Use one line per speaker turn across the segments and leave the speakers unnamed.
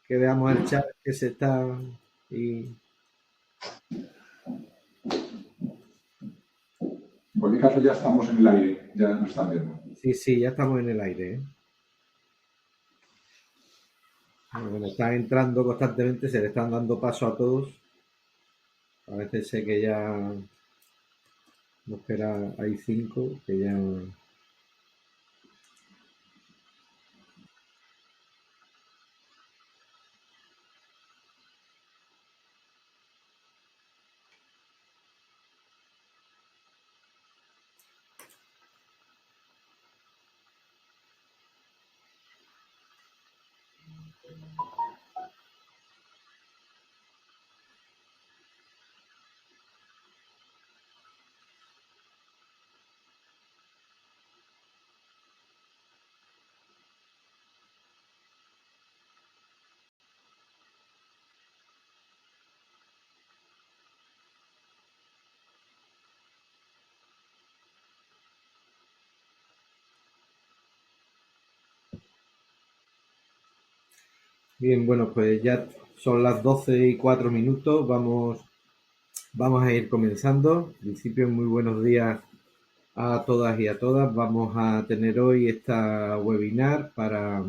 que veamos el chat que se está... Y...
En cualquier caso ya estamos en el aire, ya nos están viendo.
Sí, ya estamos en el aire, ¿eh? Bueno, están entrando constantemente, se le están dando paso a todos. A veces sé que ya nos espera, hay 5 que ya... Bien, bueno, pues ya son las 12:04. Vamos a ir comenzando. En principio, muy buenos días a todas y a todas. Vamos a tener hoy esta webinar para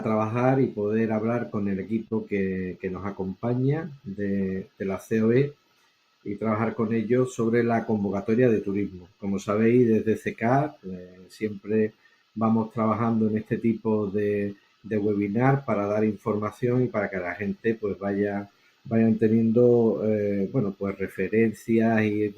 trabajar y poder hablar con el equipo que nos acompaña de la COE y trabajar con ellos sobre la convocatoria de turismo. Como sabéis, desde CECAR siempre vamos trabajando en este tipo de webinar para dar información y para que la gente pues vayan teniendo bueno, pues referencias y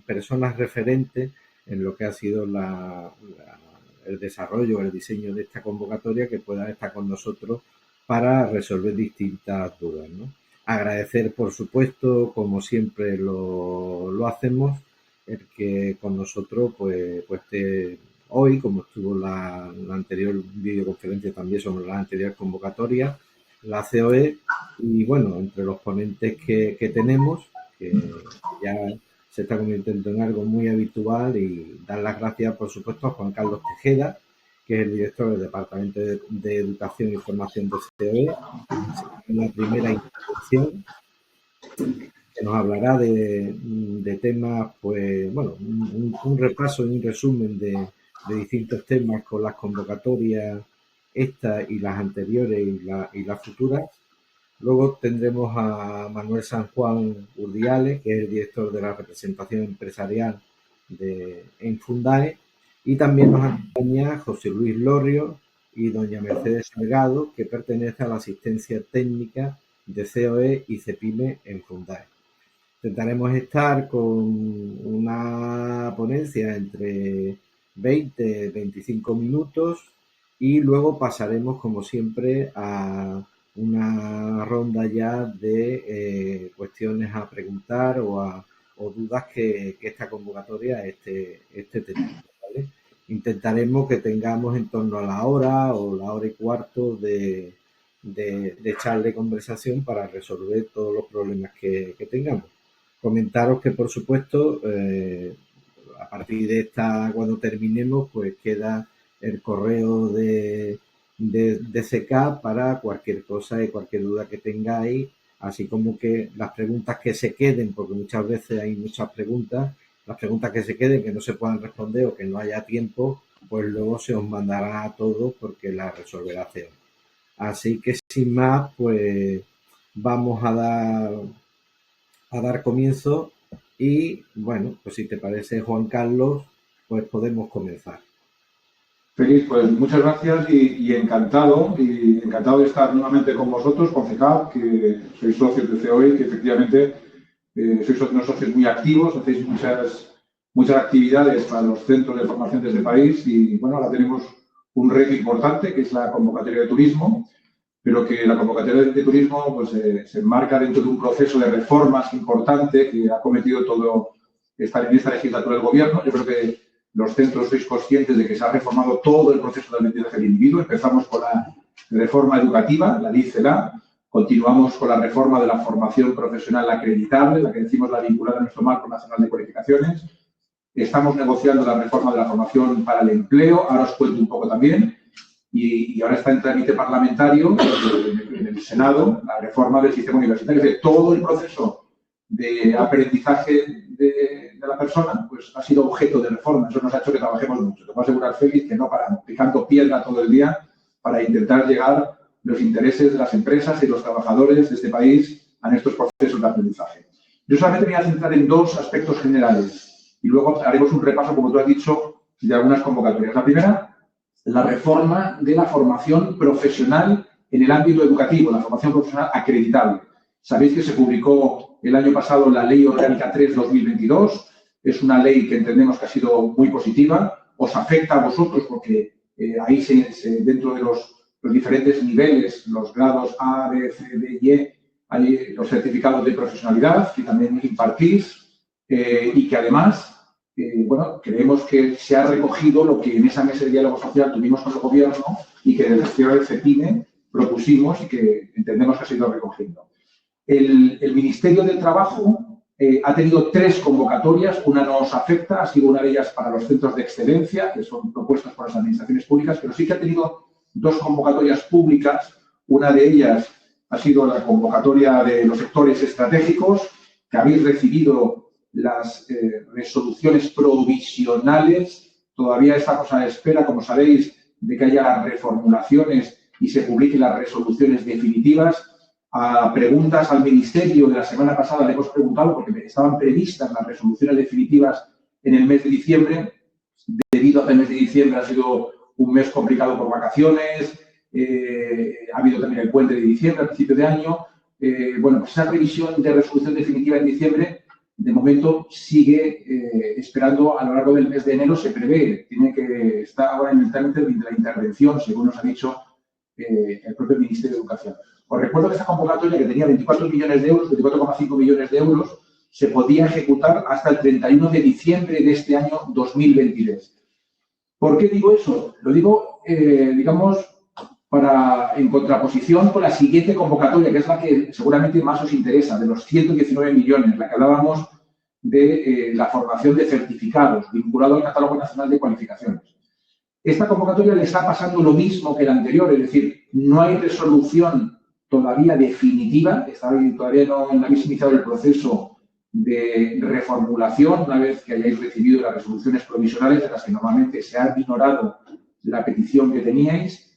personas referentes en lo que ha sido el desarrollo, el diseño de esta convocatoria, que puedan estar con nosotros para resolver distintas dudas, ¿no? Agradecer, por supuesto, como siempre lo hacemos, el que con nosotros pues esté hoy, como estuvo la anterior videoconferencia también sobre la anterior convocatoria, la COE, y bueno, entre los ponentes que tenemos, que ya se está convirtiendo en algo muy habitual, y dar las gracias, por supuesto, a Juan Carlos Tejeda, que es el director del Departamento de Educación y Formación de COE, en la primera intervención, que nos hablará de temas, pues, bueno, un repaso y un resumen de distintos temas con las convocatorias, estas y las anteriores y las futuras. Luego tendremos a Manuel San Juan Urdiales, que es el director de la representación empresarial en Fundae, y también nos acompaña José Luis Lorrio y doña Mercedes Salgado, que pertenece a la asistencia técnica de COE y CEPIME en Fundae. Intentaremos estar con una ponencia entre 20 y 25 minutos, y luego pasaremos, como siempre, a una ronda ya de cuestiones a preguntar o dudas que esta convocatoria esté teniendo, ¿vale? Intentaremos que tengamos en torno a la hora o la hora y cuarto de charla de conversación para resolver todos los problemas que tengamos. Comentaros que, por supuesto, a partir de esta, cuando terminemos, pues queda el correo de CK para cualquier cosa y cualquier duda que tengáis, así como que las preguntas que se queden, porque muchas veces hay muchas preguntas, las preguntas que se queden, que no se puedan responder o que no haya tiempo, pues luego se os mandará a todos porque la resolverá CEO. Así que sin más, pues vamos a dar comienzo, y bueno, pues si te parece, Juan Carlos, pues podemos comenzar.
Feliz, pues muchas gracias y encantado de estar nuevamente con vosotros, con CECAP, que sois socios de COE y que efectivamente sois unos socios muy activos, hacéis muchas actividades para los centros de formación de este país, y bueno, ahora tenemos un reto importante que es la convocatoria de turismo, pero que la convocatoria de turismo pues, se enmarca dentro de un proceso de reformas importante que ha cometido todo en esta legislatura del gobierno. Yo creo que los centros sois conscientes de que se ha reformado todo el proceso de aprendizaje del individuo. Empezamos con la reforma educativa, la ley CELA, continuamos con la reforma de la formación profesional acreditable, la que decimos la vinculada a nuestro marco nacional de cualificaciones. Estamos negociando la reforma de la formación para el empleo, ahora os cuento un poco también. y ahora está en trámite parlamentario en el Senado la reforma del sistema universitario. Es decir, todo el proceso de aprendizaje de la persona pues ha sido objeto de reforma. Eso nos ha hecho que trabajemos mucho. Te puedo asegurar, Félix, que no paramos picando piedra todo el día para intentar llegar los intereses de las empresas y los trabajadores de este país a estos procesos de aprendizaje. Yo solamente me voy a centrar en dos aspectos generales y luego haremos un repaso, como tú has dicho, de algunas convocatorias. La primera, la reforma de la formación profesional en el ámbito educativo, la formación profesional acreditable. Sabéis que se publicó el año pasado la Ley Orgánica 3/2022. Es una ley que entendemos que ha sido muy positiva. Os afecta a vosotros porque ahí dentro de los diferentes niveles, los grados A, B, C, D y E, hay los certificados de profesionalidad que también impartís y que además, bueno, creemos que se ha recogido lo que en esa mesa de diálogo social tuvimos con el Gobierno y que desde el gestión del CEPIME propusimos y que entendemos que ha sido recogido. El Ministerio del Trabajo ha tenido 3 convocatorias, una no os afecta, ha sido una de ellas para los centros de excelencia, que son propuestas por las administraciones públicas, pero sí que ha tenido 2 convocatorias públicas. Una de ellas ha sido la convocatoria de los sectores estratégicos, que habéis recibido las resoluciones provisionales. Todavía estamos a la espera, como sabéis, de que haya las reformulaciones y se publiquen las resoluciones definitivas. A preguntas al Ministerio de la semana pasada le hemos preguntado, porque estaban previstas las resoluciones definitivas en el mes de diciembre. Debido a que el mes de diciembre ha sido un mes complicado por vacaciones, ha habido también el puente de diciembre, al principio de año. Bueno, pues esa previsión de resolución definitiva en diciembre, de momento sigue esperando a lo largo del mes de enero, se prevé. Tiene que estar ahora en el trámite de la intervención, según nos ha dicho el propio Ministerio de Educación. Os recuerdo que esta convocatoria, que tenía 24 millones de euros, 24,5 millones de euros, se podía ejecutar hasta el 31 de diciembre de este año 2023. ¿Por qué digo eso? Lo digo, digamos, en contraposición con la siguiente convocatoria, que es la que seguramente más os interesa, de los 119 millones, la que hablábamos de la formación de certificados, vinculado al Catálogo Nacional de Cualificaciones. Esta convocatoria le está pasando lo mismo que la anterior, es decir, no hay resolución todavía definitiva, todavía no habéis iniciado el proceso de reformulación una vez que hayáis recibido las resoluciones provisionales de las que normalmente se ha ignorado la petición que teníais.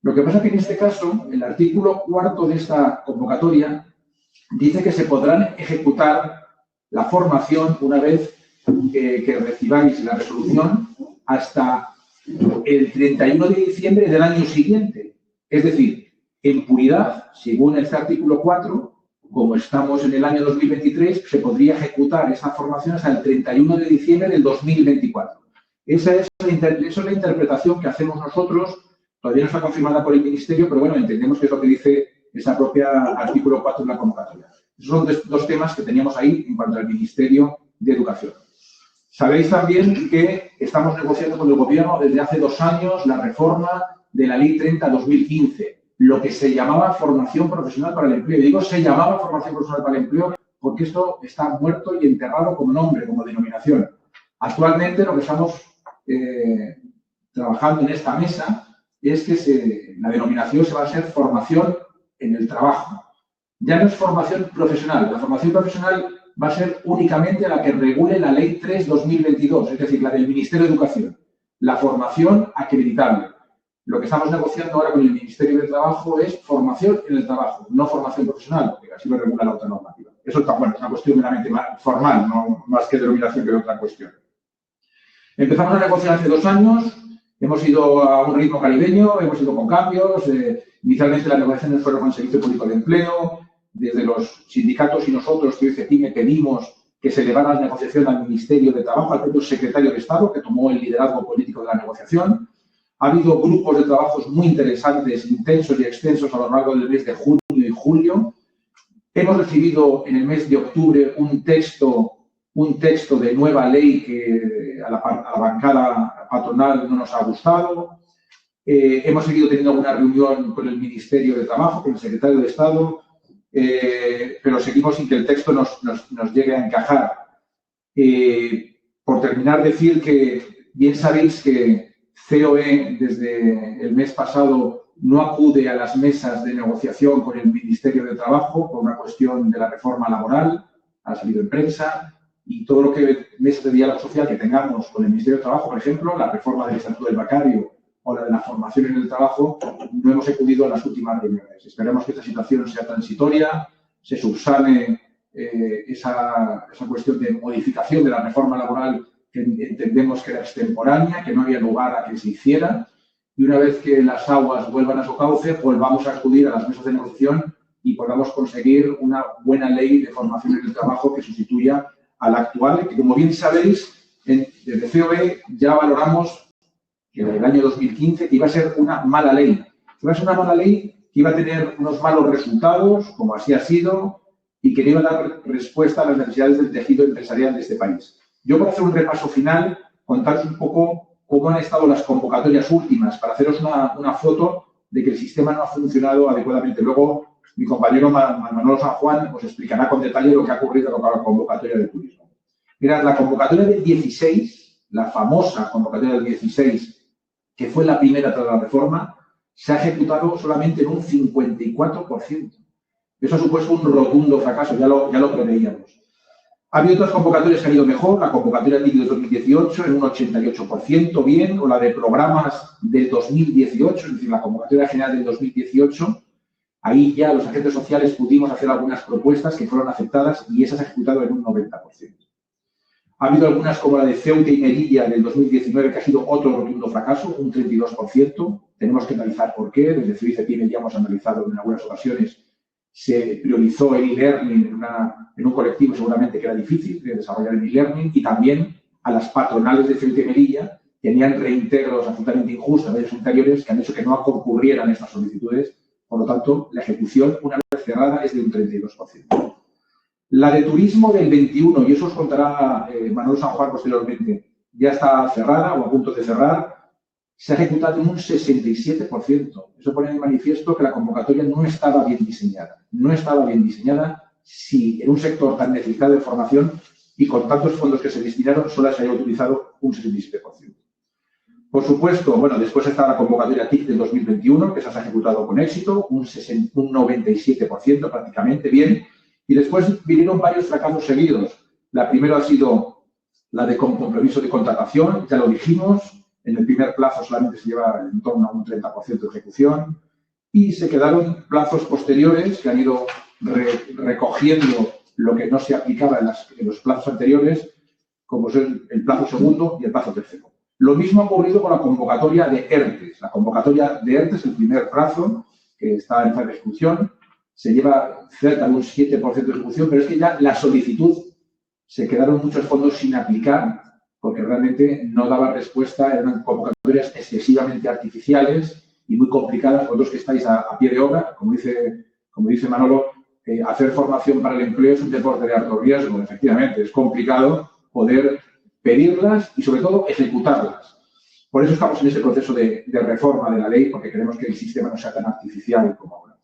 Lo que pasa es que en este caso, el artículo 4 de esta convocatoria dice que se podrán ejecutar la formación una vez que recibáis la resolución hasta el 31 de diciembre del año siguiente. Es decir, en puridad, según este artículo 4, como estamos en el año 2023, se podría ejecutar esa formación hasta el 31 de diciembre del 2024. Esa es la interpretación que hacemos nosotros. Todavía no está confirmada por el Ministerio, pero bueno, entendemos que es lo que dice ese propio artículo 4 de la convocatoria. Esos son 2 temas que teníamos ahí en cuanto al Ministerio de Educación. Sabéis también que estamos negociando con el Gobierno desde hace 2 años la reforma de la Ley 30/2015, lo que se llamaba formación profesional para el empleo. Y digo se llamaba formación profesional para el empleo porque esto está muerto y enterrado como nombre, como denominación. Actualmente lo que estamos trabajando en esta mesa es que la denominación se va a ser formación en el trabajo. Ya no es formación profesional. La formación profesional va a ser únicamente la que regule la Ley 3/2022, es decir, la del Ministerio de Educación. La formación acreditable. Lo que estamos negociando ahora con el Ministerio de Trabajo es formación en el trabajo, no formación profesional, porque así lo regula la otra normativa. Eso está bueno, es una cuestión meramente formal, no más que denominación que otra cuestión. Empezamos a negociar hace 2 años, hemos ido a un ritmo caribeño, hemos ido con cambios. Inicialmente las negociaciones fueron con el Servicio Público de Empleo. Desde los sindicatos y nosotros, que CEPIME, pedimos que se elevara la negociación al Ministerio de Trabajo, al propio secretario de Estado, que tomó el liderazgo político de la negociación. Ha habido grupos de trabajos muy interesantes, intensos y extensos a lo largo del mes de junio y julio. Hemos recibido en el mes de octubre un texto de nueva ley que a la bancada patronal no nos ha gustado. Hemos seguido teniendo alguna reunión con el Ministerio de Trabajo, con el secretario de Estado, pero seguimos sin que el texto nos llegue a encajar. Por terminar, decir que bien sabéis que COE desde el mes pasado no acude a las mesas de negociación con el Ministerio de Trabajo por una cuestión de la reforma laboral, ha salido en prensa, y todo lo que mesas de diálogo social que tengamos con el Ministerio de Trabajo, por ejemplo, la reforma del Estatuto del Becario o la de la formación en el trabajo, no hemos acudido a las últimas reuniones. Esperemos que esta situación sea transitoria, se subsane esa cuestión de modificación de la reforma laboral que entendemos que era extemporánea, que no había lugar a que se hiciera, y una vez que las aguas vuelvan a su cauce, volvamos a acudir a las mesas de negociación y podamos conseguir una buena ley de formación en el trabajo que sustituya a la actual, que como bien sabéis, desde COE ya valoramos que en el año 2015 que iba a ser una mala ley. Iba a ser una mala ley que iba a tener unos malos resultados, como así ha sido, y que no iba a dar respuesta a las necesidades del tejido empresarial de este país. Yo, para hacer un repaso final, contaros un poco cómo han estado las convocatorias últimas, para haceros una foto de que el sistema no ha funcionado adecuadamente. Luego, mi compañero Manolo San Juan os explicará con detalle lo que ha ocurrido con la convocatoria de turismo. Mirad, la convocatoria del 16, la famosa convocatoria del 16, que fue la primera tras la reforma, se ha ejecutado solamente en un 54%. Eso ha supuesto un rotundo fracaso, ya lo preveíamos. Ha habido otras convocatorias que han ido mejor, la convocatoria TIC de 2018 en un 88% bien, o la de programas del 2018, es decir, la convocatoria general del 2018. Ahí ya los agentes sociales pudimos hacer algunas propuestas que fueron aceptadas y esas se han ejecutado en un 90%. Ha habido algunas como la de Ceuta y Melilla del 2019 que ha sido otro rotundo fracaso, un 32%. Tenemos que analizar por qué. Desde CEPIME ya hemos analizado en algunas ocasiones. Se priorizó el e-learning en un colectivo seguramente que era difícil de desarrollar el e-learning, y también a las patronales de Ceuta y Melilla tenían reintegros absolutamente injustos a años anteriores que han hecho que no concurrieran estas solicitudes. Por lo tanto, la ejecución, una vez cerrada, es de un 32%. La de turismo del 21, y eso os contará Manolo San Juan posteriormente, ya está cerrada o a punto de cerrar, se ha ejecutado en un 67%. Eso pone de manifiesto que la convocatoria no estaba bien diseñada. No estaba bien diseñada si en un sector tan necesitado de formación y con tantos fondos que se destinaron solo se haya utilizado un 67%. Por supuesto, bueno, después está la convocatoria TIC del 2021, que se ha ejecutado con éxito, un 97% prácticamente bien. Y después vinieron varios fracasos seguidos. La primera ha sido la de compromiso de contratación, ya lo dijimos. En el primer plazo solamente se lleva en torno a un 30% de ejecución. Y se quedaron plazos posteriores que han ido recogiendo lo que no se aplicaba en los plazos anteriores, como son el plazo segundo y el plazo tercero. Lo mismo ha ocurrido con la convocatoria de ERTES. La convocatoria de ERTES, el primer plazo, que está en fase de ejecución, se lleva cerca de un 7% de ejecución, pero es que ya la solicitud se quedaron muchos fondos sin aplicar porque realmente no daba respuesta, eran convocatorias excesivamente artificiales y muy complicadas. Vosotros que estáis a pie de obra, como dice Manolo, hacer formación para el empleo es un deporte de alto riesgo. Efectivamente, es complicado poder pedirlas y, sobre todo, ejecutarlas. Por eso estamos en ese proceso de reforma de la ley, porque queremos que el sistema no sea tan artificial como ahora.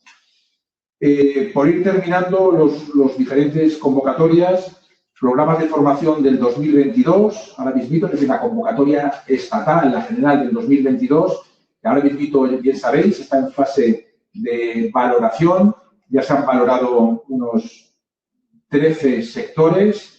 Por ir terminando los diferentes convocatorias, programas de formación del 2022, ahora mismo, es decir, la convocatoria estatal, la general del 2022, que ahora mismo, bien sabéis, está en fase de valoración. Ya se han valorado unos 13 sectores.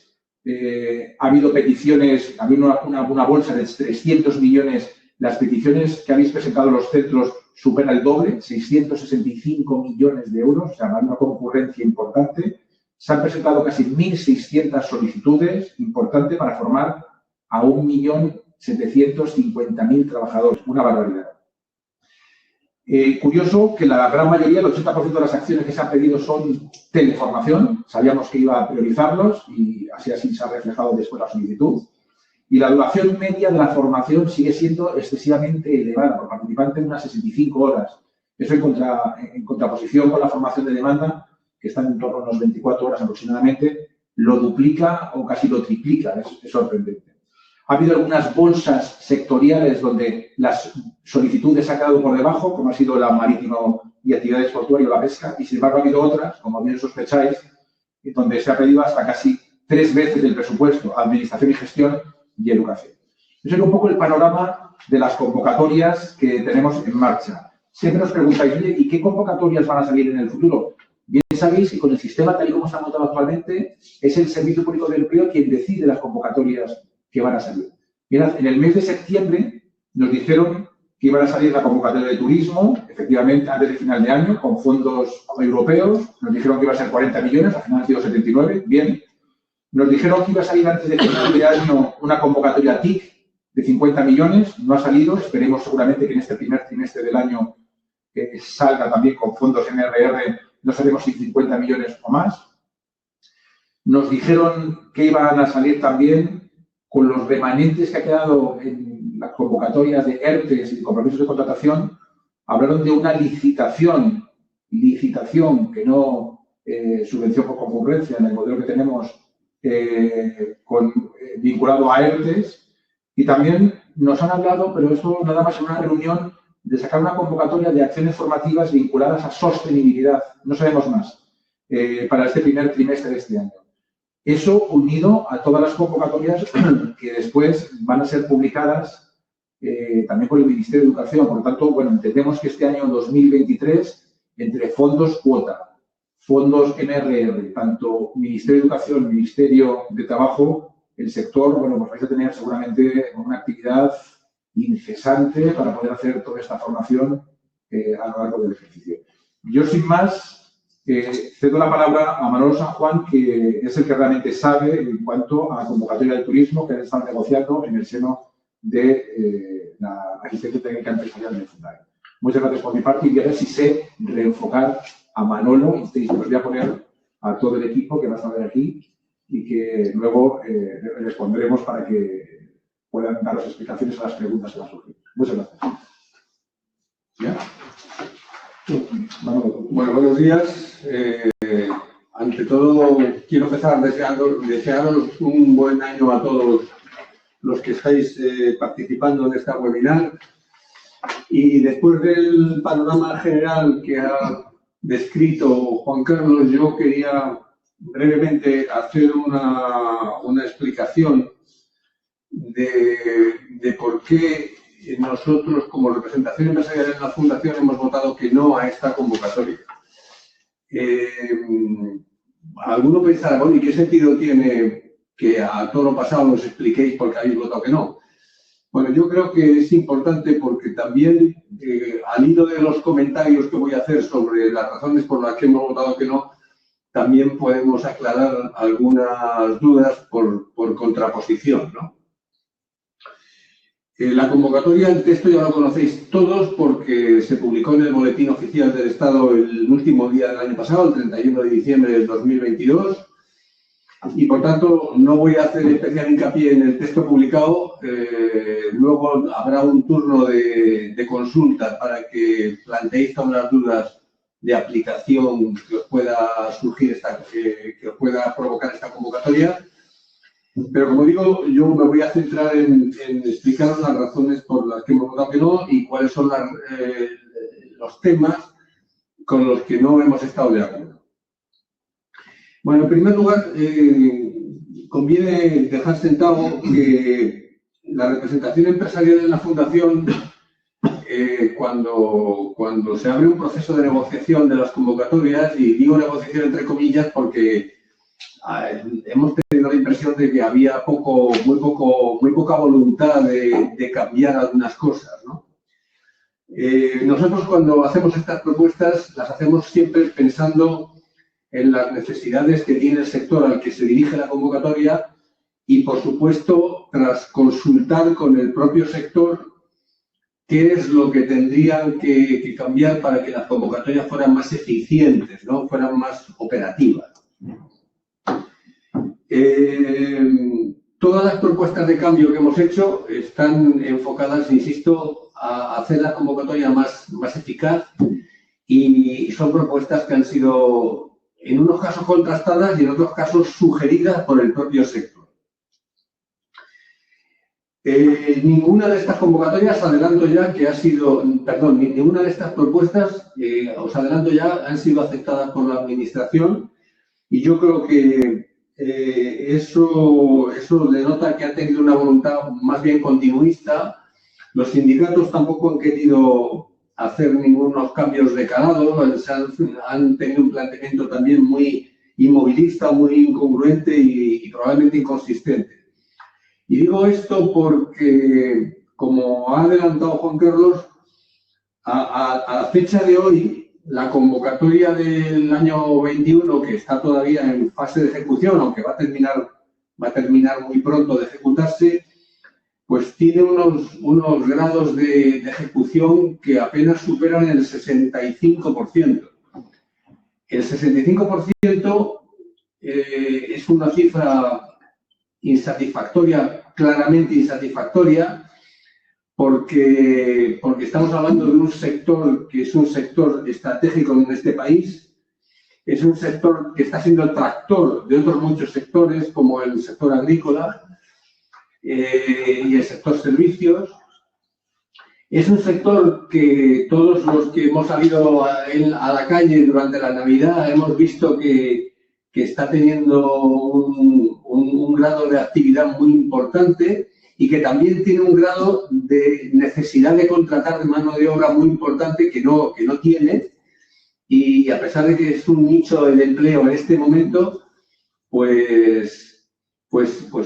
Ha habido peticiones, ha habido una bolsa de 300 millones. Las peticiones que habéis presentado los centros supera el doble, 665 millones de euros, o sea, una concurrencia importante. Se han presentado casi 1.600 solicitudes, importante, para formar a 1.750.000 trabajadores, una barbaridad. Curioso que la gran mayoría, el 80% de las acciones que se han pedido son teleformación. Sabíamos que iba a priorizarlos y así se ha reflejado después la solicitud. Y la duración media de la formación sigue siendo excesivamente elevada, por participante en unas 65 horas. Eso en contraposición con la formación de demanda, que está en torno a unas 24 horas aproximadamente, lo duplica o casi lo triplica. Es sorprendente. Ha habido algunas bolsas sectoriales donde las solicitudes se han quedado por debajo, como ha sido la marítimo y actividades portuarias o la pesca, y sin embargo ha habido otras, como bien sospecháis, donde se ha pedido hasta casi 3 veces el presupuesto, administración y gestión y educación. Ese es un poco el panorama de las convocatorias que tenemos en marcha. Siempre nos preguntáis, oye, ¿y qué convocatorias van a salir en el futuro? Bien sabéis que con el sistema tal y como está montado actualmente, es el Servicio Público de Empleo quien decide las convocatorias que van a salir. Mirad, en el mes de septiembre nos dijeron que iban a salir la convocatoria de turismo, efectivamente, antes de final de año, con fondos europeos. Nos dijeron que iba a ser 40 millones, al final han sido 79, bien. Nos dijeron que iba a salir antes de final de año una convocatoria TIC de 50 millones, no ha salido, esperemos seguramente que en este primer trimestre del año salga también con fondos NRR, no sabemos si 50 millones o más. Nos dijeron que iban a salir también con los remanentes que ha quedado en las convocatorias de ERTES y compromisos de contratación, hablaron de una licitación que no subvención por concurrencia en el modelo que tenemos vinculado a ERTES, y también nos han hablado, pero eso nada más en una reunión, de sacar una convocatoria de acciones formativas vinculadas a sostenibilidad, no sabemos más, para este primer trimestre de este año. Eso unido a todas las convocatorias que después van a ser publicadas también por el Ministerio de Educación. Por lo tanto, bueno, entendemos que este año 2023, entre fondos cuota, fondos NRR, tanto Ministerio de Educación, Ministerio de Trabajo, el sector, bueno, pues vais a tener seguramente una actividad incesante para poder hacer toda esta formación a lo largo del ejercicio. Yo, sin más, cedo la palabra a Manolo San Juan, que es el que realmente sabe en cuanto a convocatoria de turismo que están negociando en el seno de la asistencia técnica empresarial del Fundae. Muchas gracias por mi parte y a ver si sé reenfocar a Manolo, y os voy a poner a todo el equipo que va a estar aquí y que luego respondremos para que puedan daros explicaciones a las preguntas que van a surgir. Muchas gracias. ¿Ya?
Bueno, buenos días. Ante todo, quiero empezar desearos un buen año a todos los que estáis participando en esta webinar. Y después del panorama general que ha descrito Juan Carlos, yo quería brevemente hacer una explicación de por qué nosotros, como representación empresarial en la Fundación, hemos votado que no a esta convocatoria. Alguno pensará, bueno, ¿y qué sentido tiene que a todo lo pasado nos expliquéis por qué habéis votado que no? Bueno, yo creo que es importante porque también, al hilo de los comentarios que voy a hacer sobre las razones por las que hemos votado que no, también podemos aclarar algunas dudas por contraposición, ¿no? La convocatoria, el texto ya lo conocéis todos porque se publicó en el Boletín Oficial del Estado el último día del año pasado, el 31 de diciembre del 2022, y por tanto no voy a hacer especial hincapié en el texto publicado. Luego habrá un turno de consulta para que planteéis todas las dudas de aplicación que os pueda surgir, que os pueda provocar esta convocatoria. Pero, como digo, yo me voy a centrar en explicar las razones por las que hemos votado que no y cuáles son los temas con los que no hemos estado de acuerdo. Bueno, en primer lugar, conviene dejar sentado que la representación empresarial en la Fundación, cuando se abre un proceso de negociación de las convocatorias, y digo negociación entre comillas porque hemos tenido la impresión de que había muy poca voluntad de cambiar algunas cosas, ¿no? Nosotros, cuando hacemos estas propuestas, las hacemos siempre pensando en las necesidades que tiene el sector al que se dirige la convocatoria y, por supuesto, tras consultar con el propio sector qué es lo que tendrían que cambiar para que las convocatorias fueran más eficientes, ¿no? Fueran más operativas. Todas las propuestas de cambio que hemos hecho están enfocadas, insisto, a hacer la convocatoria más eficaz, y son propuestas que han sido, en unos casos, contrastadas y en otros casos sugeridas por el propio sector. Ninguna de estas convocatorias, adelanto ya que ha sido, perdón, ninguna de estas propuestas, os adelanto ya, han sido aceptadas por la Administración, y yo creo que eso denota que ha tenido una voluntad más bien continuista Los sindicatos tampoco han querido hacer ningunos cambios de calado, han tenido un planteamiento también muy inmovilista, muy incongruente y probablemente inconsistente. Y digo esto porque, como ha adelantado Juan Carlos, a la fecha de hoy, la convocatoria del año 21, que está todavía en fase de ejecución, aunque va a terminar muy pronto de ejecutarse, pues tiene unos grados de ejecución que apenas superan el 65%. El 65% es una cifra insatisfactoria, claramente insatisfactoria, porque estamos hablando de un sector que es un sector estratégico en este país, es un sector que está siendo el tractor de otros muchos sectores, como el sector agrícola y el sector servicios. Es un sector que todos los que hemos salido a la calle durante la Navidad hemos visto que está teniendo un grado de actividad muy importante y que también tiene un grado de necesidad de contratar de mano de obra muy importante que no tiene. Y a pesar de que es un nicho de empleo en este momento, pues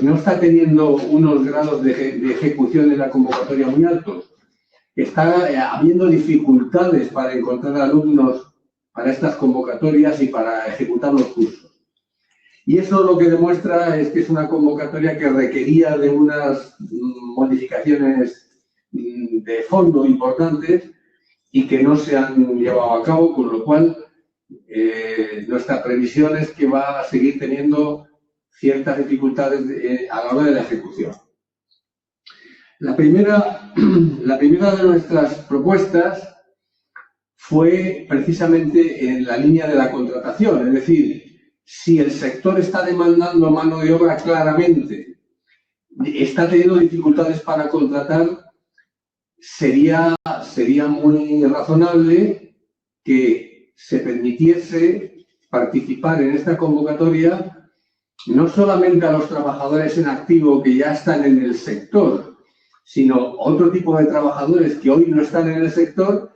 no está teniendo unos grados de ejecución de la convocatoria muy altos. Está habiendo dificultades para encontrar alumnos para estas convocatorias y para ejecutar los cursos. Y eso lo que demuestra es que es una convocatoria que requería de unas modificaciones de fondo importantes y que no se han llevado a cabo, con lo cual nuestra previsión es que va a seguir teniendo ciertas dificultades a la hora de la ejecución. La primera de nuestras propuestas fue precisamente en la línea de la contratación, es decir, si el sector está demandando mano de obra claramente, está teniendo dificultades para contratar, sería muy razonable que se permitiese participar en esta convocatoria no solamente a los trabajadores en activo que ya están en el sector, sino otro tipo de trabajadores que hoy no están en el sector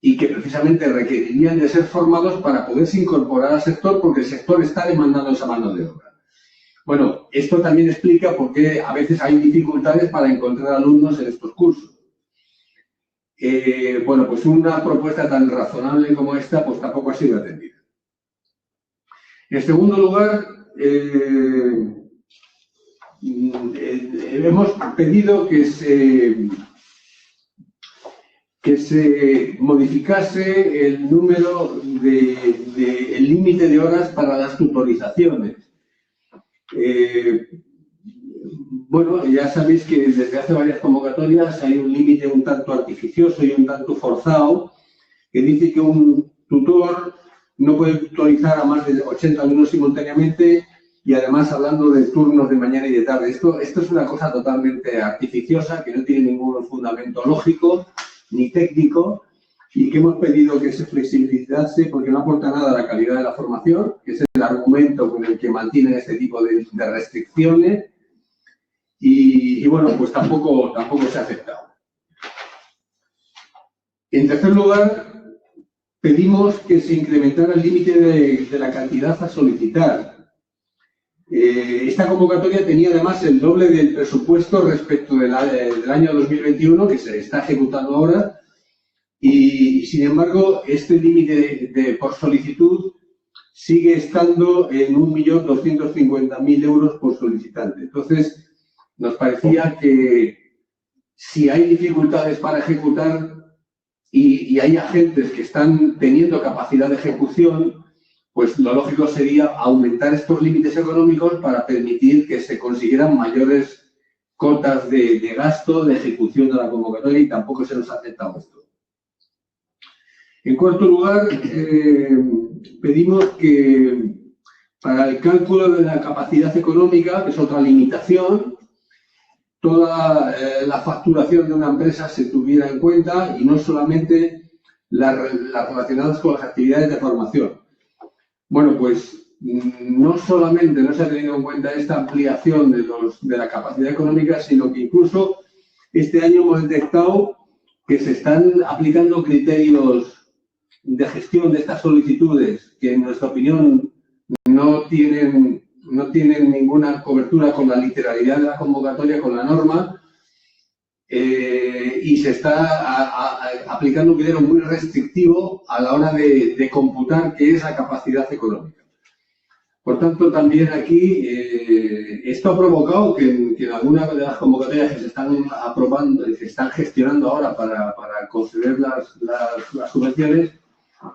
y que precisamente requerirían de ser formados para poderse incorporar al sector porque el sector está demandando esa mano de obra. Bueno, esto también explica por qué a veces hay dificultades para encontrar alumnos en estos cursos. Bueno, pues una propuesta tan razonable como esta, pues tampoco ha sido atendida. En segundo lugar, hemos pedido que se modificase el número el límite de horas para las tutorizaciones. Bueno, ya sabéis que desde hace varias convocatorias hay un límite un tanto artificioso y un tanto forzado que dice que un tutor no puede tutorizar a más de 80 alumnos simultáneamente y además hablando de turnos de mañana y de tarde. Esto es una cosa totalmente artificiosa que no tiene ningún fundamento lógico ni técnico y que hemos pedido que se flexibilizase porque no aporta nada a la calidad de la formación, que es el argumento con el que mantienen este tipo de restricciones y bueno, pues tampoco se ha aceptado. En tercer lugar, pedimos que se incrementara el límite de la cantidad a solicitar. Esta convocatoria tenía además el doble del presupuesto respecto del año 2021, que se está ejecutando ahora, y sin embargo este límite por solicitud sigue estando en 1.250.000 euros por solicitante. Entonces, nos parecía que si hay dificultades para ejecutar y hay agentes que están teniendo capacidad de ejecución, pues lo lógico sería aumentar estos límites económicos para permitir que se consiguieran mayores cotas de gasto, de ejecución de la convocatoria y tampoco se nos ha aceptado esto. En cuarto lugar, pedimos que para el cálculo de la capacidad económica, que es otra limitación, toda la facturación de una empresa se tuviera en cuenta y no solamente las relacionadas con las actividades de formación. Bueno, pues no solamente no se ha tenido en cuenta esta ampliación de la capacidad económica, sino que incluso este año hemos detectado que se están aplicando criterios de gestión de estas solicitudes que, en nuestra opinión, no tienen ninguna cobertura con la literalidad de la convocatoria, con la norma, y se está aplicando un criterio muy restrictivo a la hora de computar qué es la capacidad económica. Por tanto, también aquí esto ha provocado que en algunas de las convocatorias que se están aprobando y se están gestionando ahora para conceder las subvenciones,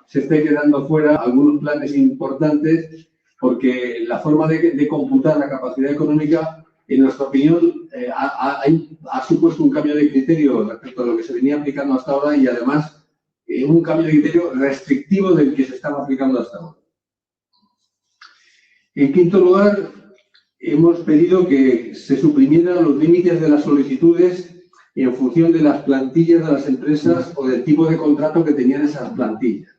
se esté quedando fuera algunos planes importantes, porque la forma de computar la capacidad económica, en nuestra opinión, ha supuesto un cambio de criterio respecto a lo que se venía aplicando hasta ahora, y además un cambio de criterio restrictivo del que se estaba aplicando hasta ahora. En quinto lugar, hemos pedido que se suprimieran los límites de las solicitudes en función de las plantillas de las empresas o del tipo de contrato que tenían esas plantillas.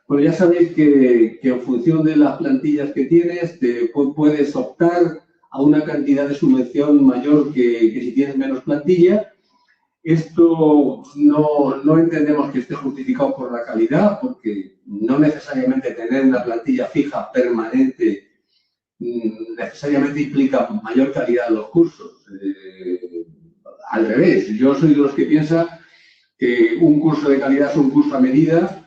Bueno, ya sabéis que en función de las plantillas que tienes, puedes optar a una cantidad de subvención mayor que si tienes menos plantilla. Esto no entendemos que esté justificado por la calidad, porque no necesariamente tener una plantilla fija permanente necesariamente implica mayor calidad en los cursos. Al revés, yo soy de los que piensa que un curso de calidad es un curso a medida,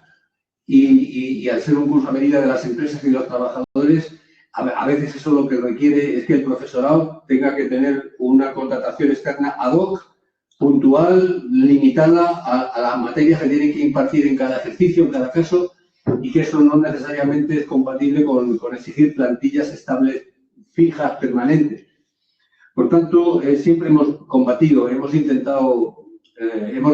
y al ser un curso a medida de las empresas y de los trabajadores, a veces eso lo que requiere es que el profesorado tenga que tener una contratación externa ad hoc, puntual, limitada a las materias que tienen que impartir en cada ejercicio, en cada caso, y que eso no necesariamente es compatible con exigir plantillas estables, fijas, permanentes. Por tanto, siempre hemos combatido, hemos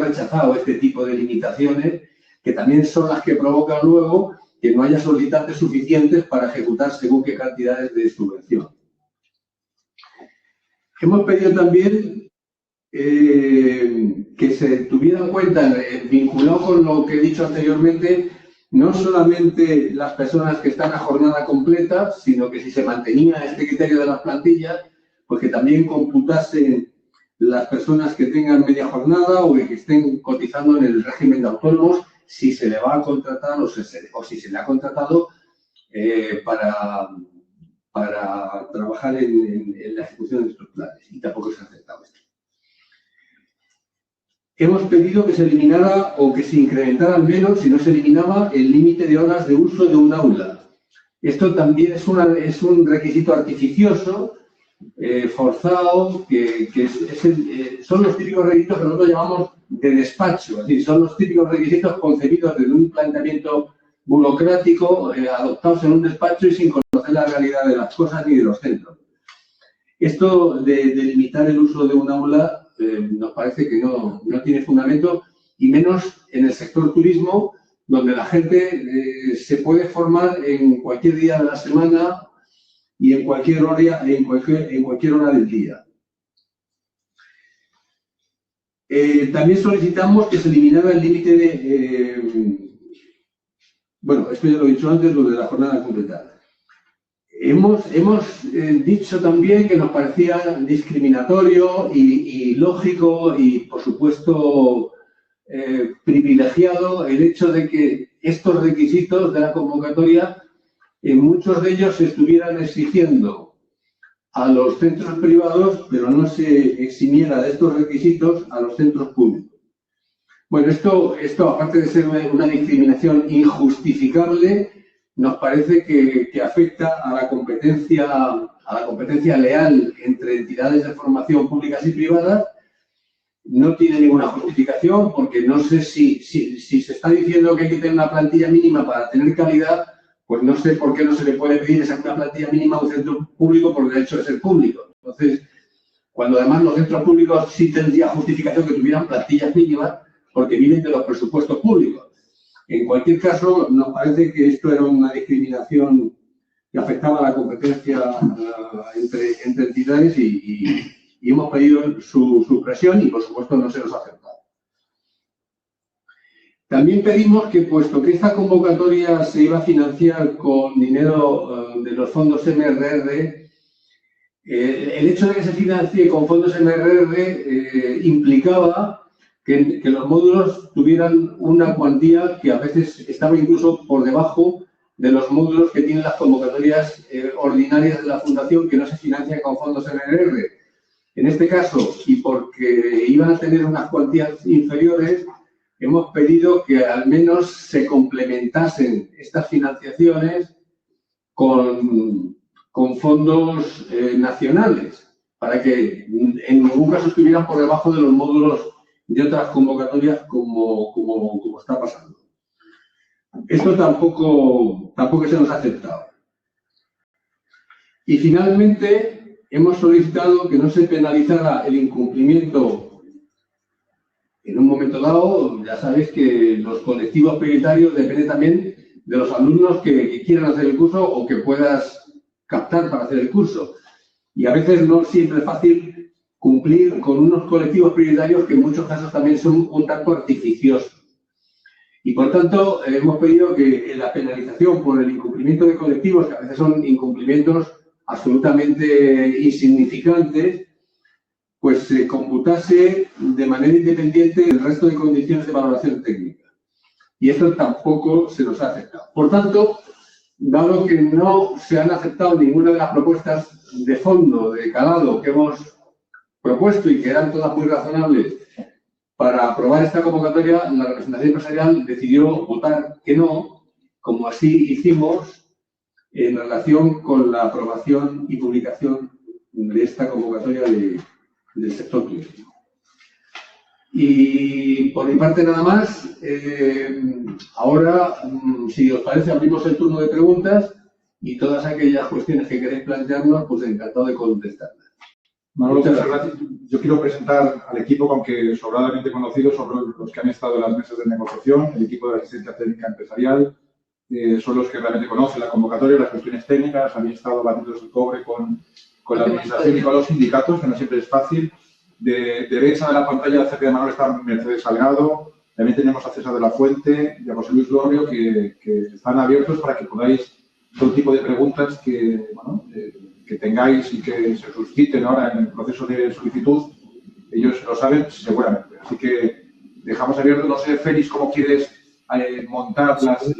rechazado este tipo de limitaciones, que también son las que provocan luego que no haya solicitantes suficientes para ejecutar según qué cantidades de subvención. Hemos pedido también que se tuviera en cuenta, vinculado con lo que he dicho anteriormente, no solamente las personas que están a jornada completa, sino que si se mantenía este criterio de las plantillas, pues que también computasen las personas que tengan media jornada o que estén cotizando en el régimen de autónomos, si se le va a contratar o si se le ha contratado para trabajar en la ejecución de estos planes, y tampoco se ha aceptado esto. Hemos pedido que se eliminara o que se incrementara al menos, si no se eliminaba, el límite de horas de uso de un aula. Esto también es un requisito artificioso, forzado, son los típicos requisitos que nosotros llamamos de despacho, es decir, son los típicos requisitos concebidos desde un planteamiento burocrático, adoptados en un despacho y sin conocer la realidad de las cosas ni de los centros. Esto de limitar el uso de un aula nos parece que no tiene fundamento, y menos en el sector turismo, donde la gente se puede formar en cualquier día de la semana y en cualquier hora del día. También solicitamos que se eliminara el límite de... bueno, esto ya lo he dicho antes, lo de la jornada completada. Hemos dicho también que nos parecía discriminatorio y lógico y, por supuesto, privilegiado el hecho de que estos requisitos de la convocatoria, en muchos de ellos se estuvieran exigiendo a los centros privados, pero no se eximiera de estos requisitos a los centros públicos. Bueno, esto aparte de ser una discriminación injustificable, nos parece que afecta a la competencia leal entre entidades de formación públicas y privadas. No tiene ninguna justificación, porque no sé si se está diciendo que hay que tener una plantilla mínima para tener calidad, pues no sé por qué no se le puede pedir esa plantilla mínima a un centro público por el hecho de ser público. Entonces, cuando además los centros públicos sí tendría justificación que tuvieran plantillas mínimas, porque viven de los presupuestos públicos. En cualquier caso, nos parece que esto era una discriminación que afectaba a la competencia entre entidades, y hemos pedido su supresión, y por supuesto no se nos ha aceptado. También pedimos que, puesto que esta convocatoria se iba a financiar con dinero de los fondos MRR, El hecho de que se financie con fondos MRR implicaba que los módulos tuvieran una cuantía que a veces estaba incluso por debajo de los módulos que tienen las convocatorias ordinarias de la Fundación, que no se financian con fondos MRR. En este caso, y porque iban a tener unas cuantías inferiores, hemos pedido que al menos se complementasen estas financiaciones con fondos nacionales, para que en ningún caso estuvieran por debajo de los módulos de otras convocatorias como está pasando. Esto tampoco se nos ha aceptado. Y finalmente hemos solicitado que no se penalizara el incumplimiento en un momento dado. Ya sabéis que los colectivos prioritarios dependen también de los alumnos que quieran hacer el curso o que puedas captar para hacer el curso. Y a veces no siempre es fácil cumplir con unos colectivos prioritarios que en muchos casos también son un tanto artificiosos. Y por tanto, hemos pedido que la penalización por el incumplimiento de colectivos, que a veces son incumplimientos absolutamente insignificantes, pues se computase de manera independiente del resto de condiciones de valoración técnica. Y esto tampoco se nos ha aceptado. Por tanto, dado que no se han aceptado ninguna de las propuestas de fondo, de calado, que hemos propuesto y que eran todas muy razonables para aprobar esta convocatoria, la representación empresarial decidió votar que no, como así hicimos en relación con la aprobación y publicación de esta convocatoria del sector turístico. Y por mi parte nada más. Ahora, si os parece, abrimos el turno de preguntas y todas aquellas cuestiones que queréis plantearnos, pues encantado de contestarlas.
Manolo, muchas gracias. Yo quiero presentar al equipo, aunque sobradamente conocido, sobre los que han estado en las mesas de negociación. El equipo de asistencia técnica empresarial son los que realmente conocen la convocatoria, las cuestiones técnicas, han estado batiendo el cobre con la administración y con los sindicatos, que no siempre es fácil. De derecha de la pantalla, cerca de Manolo, está Mercedes Salgado. También tenemos a César de la Fuente y a José Luis Gorrio, que están abiertos para que podáis todo tipo de preguntas que tengáis y que se susciten ahora en el proceso de solicitud. Ellos lo saben seguramente. Así que dejamos abierto. No sé, Félix, cómo quieres montar las...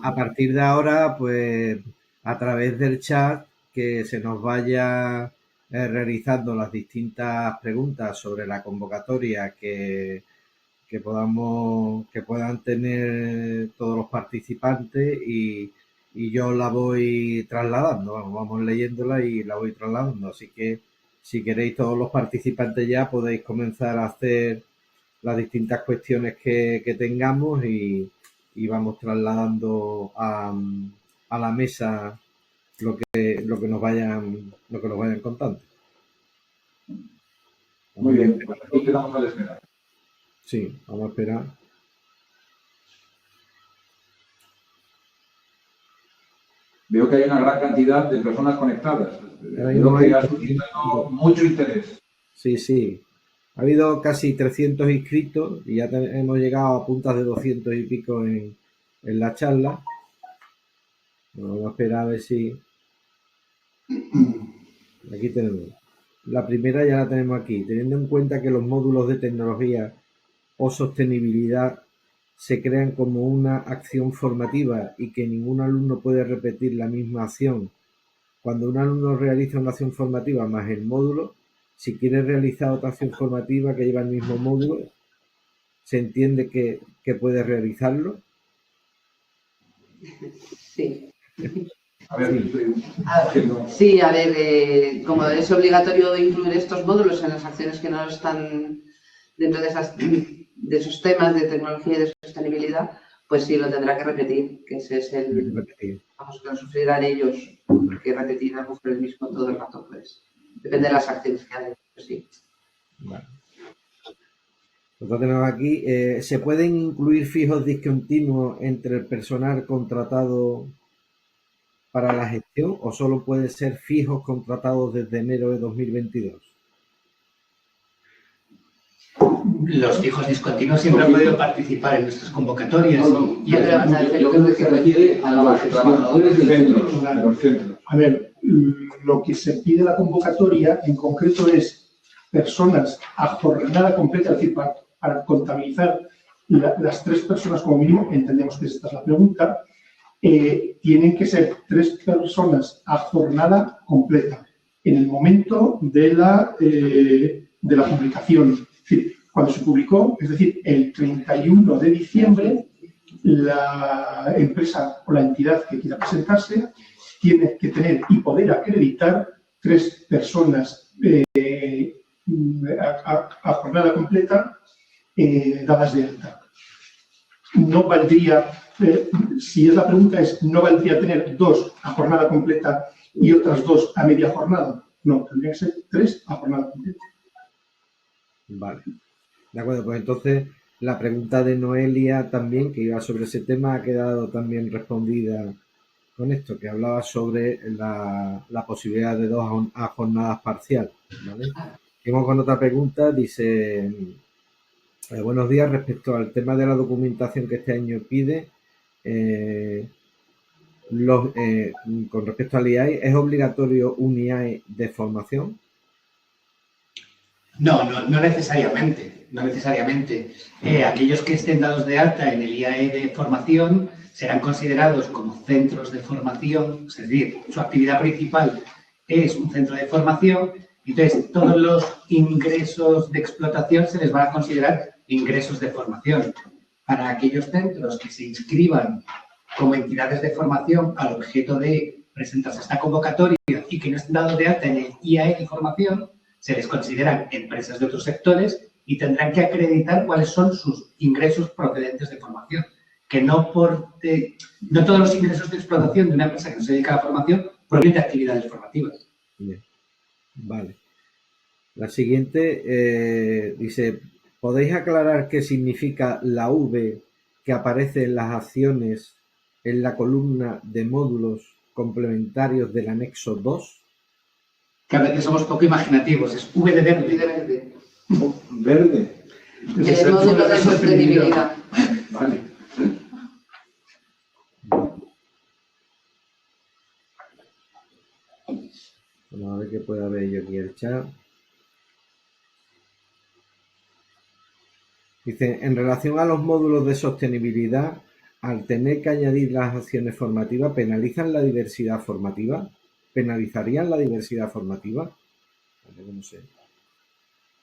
A partir de ahora, pues a través del chat, que se nos vaya realizando las distintas preguntas sobre la convocatoria que puedan tener todos los participantes y yo la voy trasladando, vamos leyéndola y la voy trasladando. Así que si queréis, todos los participantes ya podéis comenzar a hacer las distintas cuestiones que tengamos y vamos trasladando a la mesa lo que nos vayan contando.
Muy bien, pues aquí quedamos a la espera.
Sí, vamos a esperar.
Veo que hay una gran cantidad de personas conectadas. Veo que ha suscitado mucho interés.
Sí. Ha habido casi 300 inscritos y ya hemos llegado a puntas de 200 y pico en la charla. Vamos a esperar a ver si... Aquí tenemos. La primera ya la tenemos aquí. Teniendo en cuenta que los módulos de tecnología o sostenibilidad se crean como una acción formativa y que ningún alumno puede repetir la misma acción. Cuando un alumno realiza una acción formativa más el módulo, si quiere realizar otra acción formativa que lleva el mismo módulo, ¿se entiende que puede realizarlo?
Sí.
A ver,
sí, a ver, como es obligatorio incluir estos módulos en las acciones que no están dentro de esos temas de tecnología y de sostenibilidad, pues sí lo tendrá que repetir, que ese es vamos, que lo sufrirán ellos, porque repetir algo por el mismo todo el rato, pues depende de las acciones que hagan, pues sí.
Vale. Nosotros tenemos aquí, ¿se pueden incluir fijos discontinuos entre el personal contratado para la gestión o solo pueden ser fijos contratados desde enero de 2022?
Los fijos discontinuos siempre han podido participar en nuestras convocatorias.
Yo creo que se refiere a los trabajadores del centro.
A ver,
lo que se pide en la convocatoria en concreto es personas a jornada completa, es decir, para contabilizar las 3 personas como mínimo, entendemos que esta es la pregunta, tienen que ser 3 personas a jornada completa en el momento de la publicación. Es decir, cuando se publicó, es decir, el 31 de diciembre, la empresa o la entidad que quiera presentarse tiene que tener y poder acreditar 3 personas a jornada completa dadas de alta. No valdría, si es la pregunta es, ¿no valdría tener 2 a jornada completa y otras 2 a media jornada? No, tendría que ser 3 a jornada completa.
Vale. De acuerdo, pues entonces la pregunta de Noelia también, que iba sobre ese tema, ha quedado también respondida con esto, que hablaba sobre la posibilidad de 2 a jornadas parciales, ¿vale? Seguimos con otra pregunta, dice, buenos días, respecto al tema de la documentación que este año pide, con respecto al IAE, ¿es obligatorio un IAE de formación?
No necesariamente. No necesariamente. Aquellos que estén dados de alta en el IAE de formación serán considerados como centros de formación, es decir, su actividad principal es un centro de formación, entonces todos los ingresos de explotación se les van a considerar ingresos de formación. Para aquellos centros que se inscriban como entidades de formación al objeto de presentarse a esta convocatoria y que no estén dados de alta en el IAE de formación, se les consideran empresas de otros sectores y tendrán que acreditar cuáles son sus ingresos procedentes de formación. Que no todos los ingresos de explotación de una empresa que no se dedica a la formación provienen de actividades formativas.
Bien. Vale. La siguiente dice, ¿podéis aclarar qué significa la V que aparece en las acciones en la columna de módulos complementarios del anexo 2?
Que a veces somos poco imaginativos, es V de verde.
Verde.
El módulo de sostenibilidad.
Vale.
Vamos a ver qué puede haber yo aquí en el chat. Dice, en relación a los módulos de sostenibilidad, al tener que añadir las acciones formativas, ¿penalizan la diversidad formativa? ¿Penalizarían la diversidad formativa? No sé.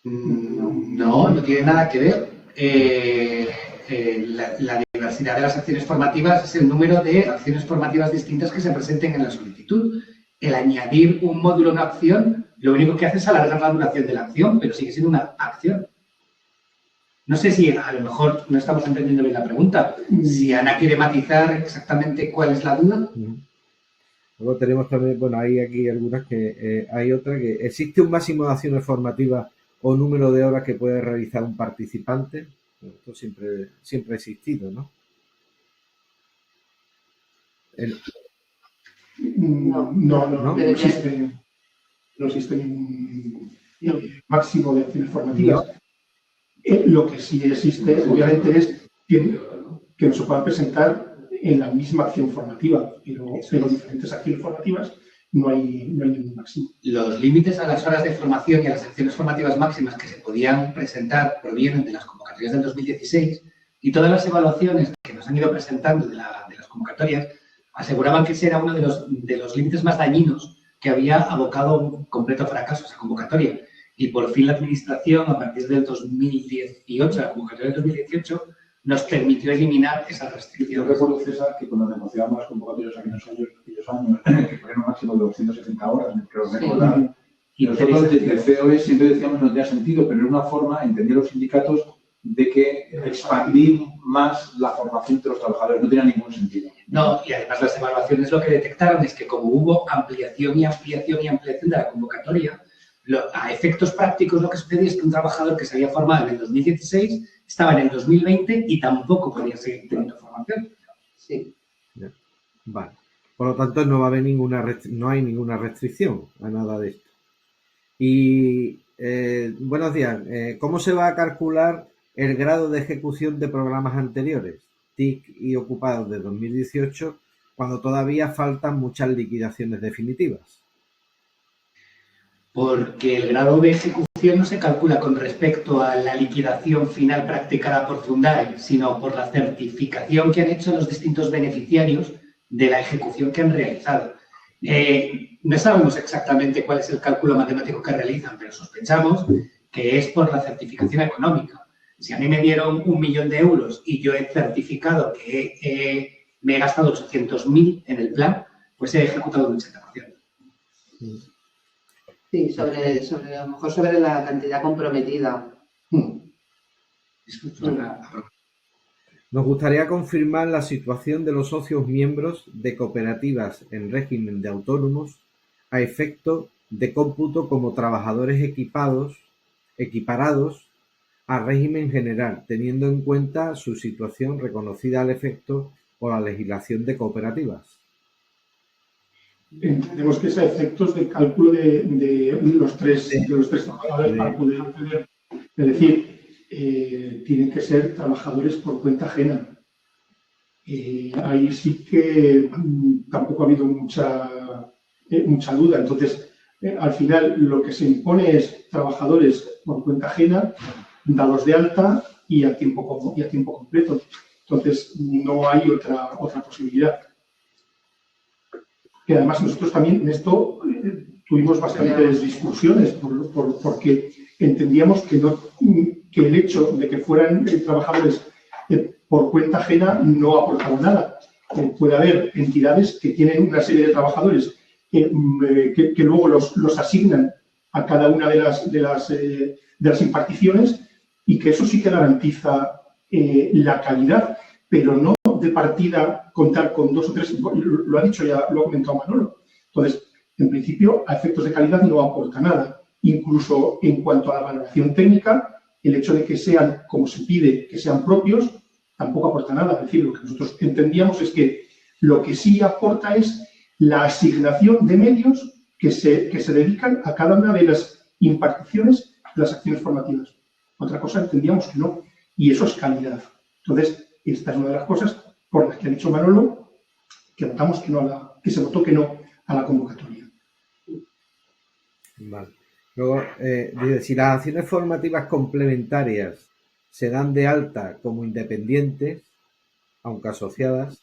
No tiene nada que ver. La diversidad de las acciones formativas es el número de acciones formativas distintas que se presenten en la solicitud. El añadir un módulo a una acción, lo único que hace es alargar la duración de la acción, pero sigue siendo una acción. No sé si a lo mejor no estamos entendiendo bien la pregunta. Si Ana quiere matizar exactamente cuál es la duda.
Luego tenemos también, bueno, hay aquí algunas que hay otra que ¿existe un máximo de acciones formativas o número de horas que puede realizar un participante? Bueno, esto siempre ha existido, ¿no?
No existe un máximo de acciones formativas. Lo que sí existe, obviamente, es que no se puedan presentar en la misma acción formativa, pero diferentes acciones formativas no hay ningún máximo.
Los límites a las horas de formación y a las acciones formativas máximas que se podían presentar provienen de las convocatorias del 2016 y todas las evaluaciones que nos han ido presentando de las convocatorias aseguraban que ese era uno de los límites más dañinos que había abocado a un completo fracaso esa convocatoria. Y por fin la Administración, a partir del 2018, la convocatoria del 2018, nos permitió eliminar esa restricción.
Yo recuerdo, César, que cuando negociábamos las convocatorias aquellos años, que ponían un máximo de 270 horas, creo recordar, y nosotros desde el COE siempre decíamos que no tenía sentido, pero era una forma, entendían los sindicatos, de que expandir más la formación entre los trabajadores. No tenía ningún sentido.
No, y además las evaluaciones lo que detectaron es que como hubo ampliación de la convocatoria, a efectos prácticos lo que sucedía es que un trabajador que se había formado en el 2016 estaba en el 2020 y tampoco podía seguir teniendo formación.
Sí.
Vale. Por lo tanto, no va a haber no hay ninguna restricción a nada de esto. Y buenos días. ¿Cómo se va a calcular el grado de ejecución de programas anteriores, TIC y ocupados de 2018, cuando todavía faltan muchas liquidaciones definitivas?
porque el grado de ejecución no se calcula con respecto a la liquidación final practicada por Fundae, sino por la certificación que han hecho los distintos beneficiarios de la ejecución que han realizado. No sabemos exactamente cuál es el cálculo matemático que realizan, pero sospechamos que es por la certificación económica. Si a mí me dieron 1 millón de euros y yo he certificado que me he gastado 800.000 en el plan, pues he ejecutado un 80%.
Sí, a lo mejor sobre la cantidad comprometida.
Nos gustaría confirmar la situación de los socios miembros de cooperativas en régimen de autónomos a efecto de cómputo como trabajadores equiparados al régimen general, teniendo en cuenta su situación reconocida al efecto por la legislación de cooperativas.
Entendemos que es a efectos de cálculo de los tres trabajadores para poder acceder. Es decir, tienen que ser trabajadores por cuenta ajena. Ahí sí que tampoco ha habido mucha duda. Entonces, al final, lo que se impone es trabajadores por cuenta ajena, dados de alta y a tiempo completo. Entonces, no hay otra posibilidad. Que además nosotros también en esto tuvimos bastantes discusiones porque entendíamos que el hecho de que fueran trabajadores por cuenta ajena no aportaba nada. Puede haber entidades que tienen una serie de trabajadores que luego los asignan a cada una de las imparticiones y que eso sí que garantiza la calidad, pero no de partida contar con 2 o 3, lo ha dicho ya, lo ha comentado Manolo. Entonces, en principio, a efectos de calidad no aporta nada. Incluso en cuanto a la valoración técnica, el hecho de que sean, como se pide, que sean propios, tampoco aporta nada. Es decir, lo que nosotros entendíamos es que lo que sí aporta es la asignación de medios que se dedican a cada una de las imparticiones de las acciones formativas. Otra cosa entendíamos que no, y eso es calidad. Entonces, esta es una de las cosas por las que ha dicho Manolo que votamos que se votó que no a la convocatoria.
Vale. Luego, dice, si las acciones formativas complementarias se dan de alta como independientes, aunque asociadas,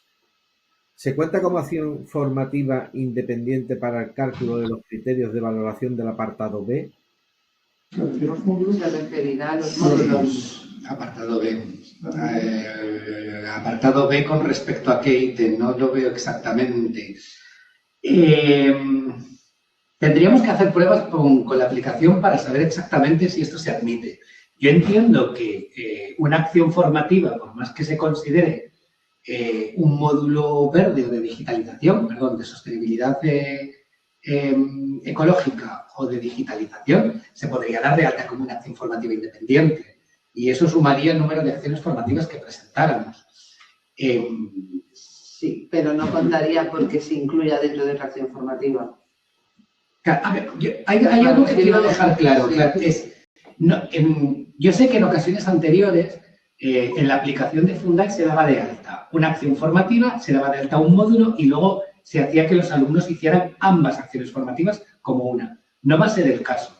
¿se cuenta como acción formativa independiente para el cálculo de los criterios de valoración del apartado B?
Se referirá a los módulos.
Apartado B. Apartado B con respecto a qué ítem, no lo veo exactamente. Tendríamos que hacer pruebas con la aplicación para saber exactamente si esto se admite. Yo entiendo que una acción formativa, por más que se considere un módulo verde o de digitalización, perdón, de sostenibilidad ecológica o de digitalización, se podría dar de alta como una acción formativa independiente. Y eso sumaría el número de acciones formativas que presentáramos.
Sí, pero no contaría porque se incluya dentro de la acción formativa.
A ver, hay algo que quiero dejar claro. Yo sé que en ocasiones anteriores, en la aplicación de Fundae se daba de alta una acción formativa, se daba de alta un módulo y luego se hacía que los alumnos hicieran ambas acciones formativas como una. No va a ser el caso.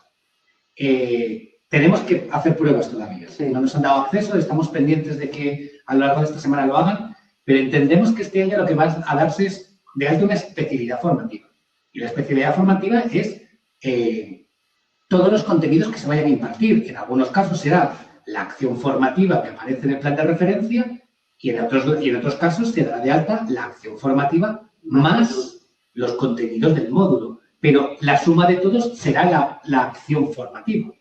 Tenemos que hacer pruebas todavía. Sí. No nos han dado acceso, estamos pendientes de que a lo largo de esta semana lo hagan, pero entendemos que este año lo que va a darse es de alta una especialidad formativa. Y la especialidad formativa es todos los contenidos que se vayan a impartir. En algunos casos será la acción formativa que aparece en el plan de referencia y en otros casos se dará de alta la acción formativa más los contenidos del módulo. Pero la suma de todos será la acción formativa.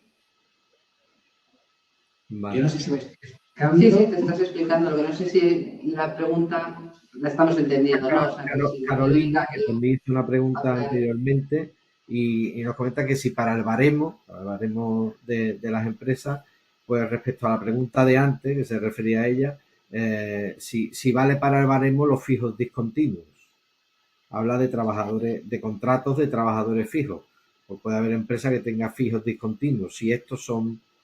Vale.
Yo no sé si me estoy explicando.
Sí, te estás explicando. Lo que no sé si la pregunta la estamos entendiendo, ¿no? O sea,
Carolina, que también hizo una pregunta anteriormente y nos comenta que si para el baremo de las empresas, pues respecto a la pregunta de antes, que se refería a ella, si vale para el baremo los fijos discontinuos. Habla de trabajadores, de contratos de trabajadores fijos. Pues puede haber empresas que tengan fijos discontinuos. Si estos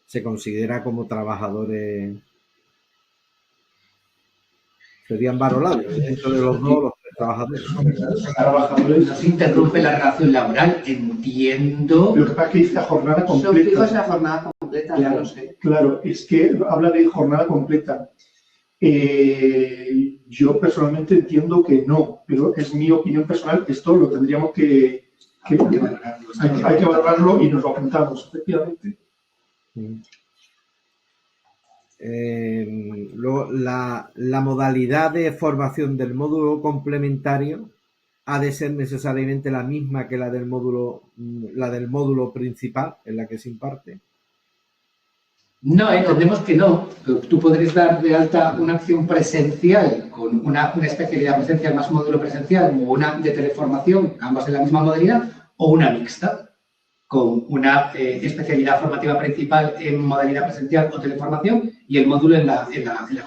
se considera como trabajadores, serían valorables dentro de los 2 o los 3 trabajadores.
Trabajadores.
No se interrumpe la relación laboral, entiendo.
Lo que pasa es que dice a jornada
Son
completa.
fijos en la jornada completa,
Claro.
no lo sé.
Claro, es que habla de jornada completa. Yo personalmente entiendo que no, pero es mi opinión personal. Esto lo tendríamos que
valorarlo.
hay que valorarlo y nos lo apuntamos, efectivamente.
Luego, la modalidad de formación del módulo complementario ha de ser necesariamente la misma que la del módulo principal en la que se imparte.
No, entendemos que no. Tú podrías dar de alta una acción presencial con una especialidad presencial más módulo presencial o una de teleformación, ambas en la misma modalidad, o una mixta, con una especialidad formativa principal en modalidad presencial o teleformación y el módulo en la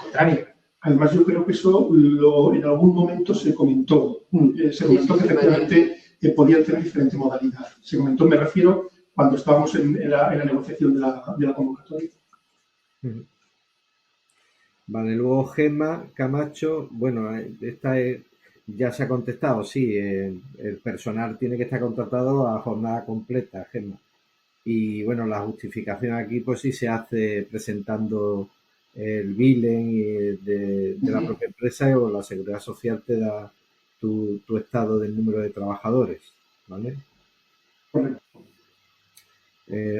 contraria.
Además, yo creo que eso en algún momento se comentó. Se comentó que efectivamente podían tener diferente modalidad. Se comentó, me refiero, cuando estábamos en la negociación de la convocatoria.
Vale, luego Gemma Camacho, bueno, ya se ha contestado, sí, el personal tiene que estar contratado a jornada completa, Gemma. Y bueno, la justificación aquí pues sí se hace presentando el billing de la propia empresa o la seguridad social te da tu estado del número de trabajadores, ¿vale?
Correcto.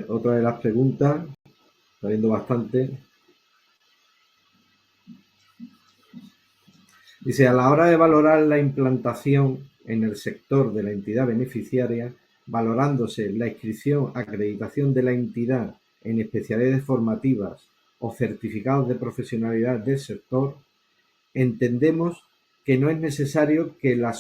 Otra de las preguntas, está viendo bastante. Dice, a la hora de valorar la implantación en el sector de la entidad beneficiaria, valorándose la inscripción, acreditación de la entidad en especialidades formativas o certificados de profesionalidad del sector, entendemos que no es necesario que en la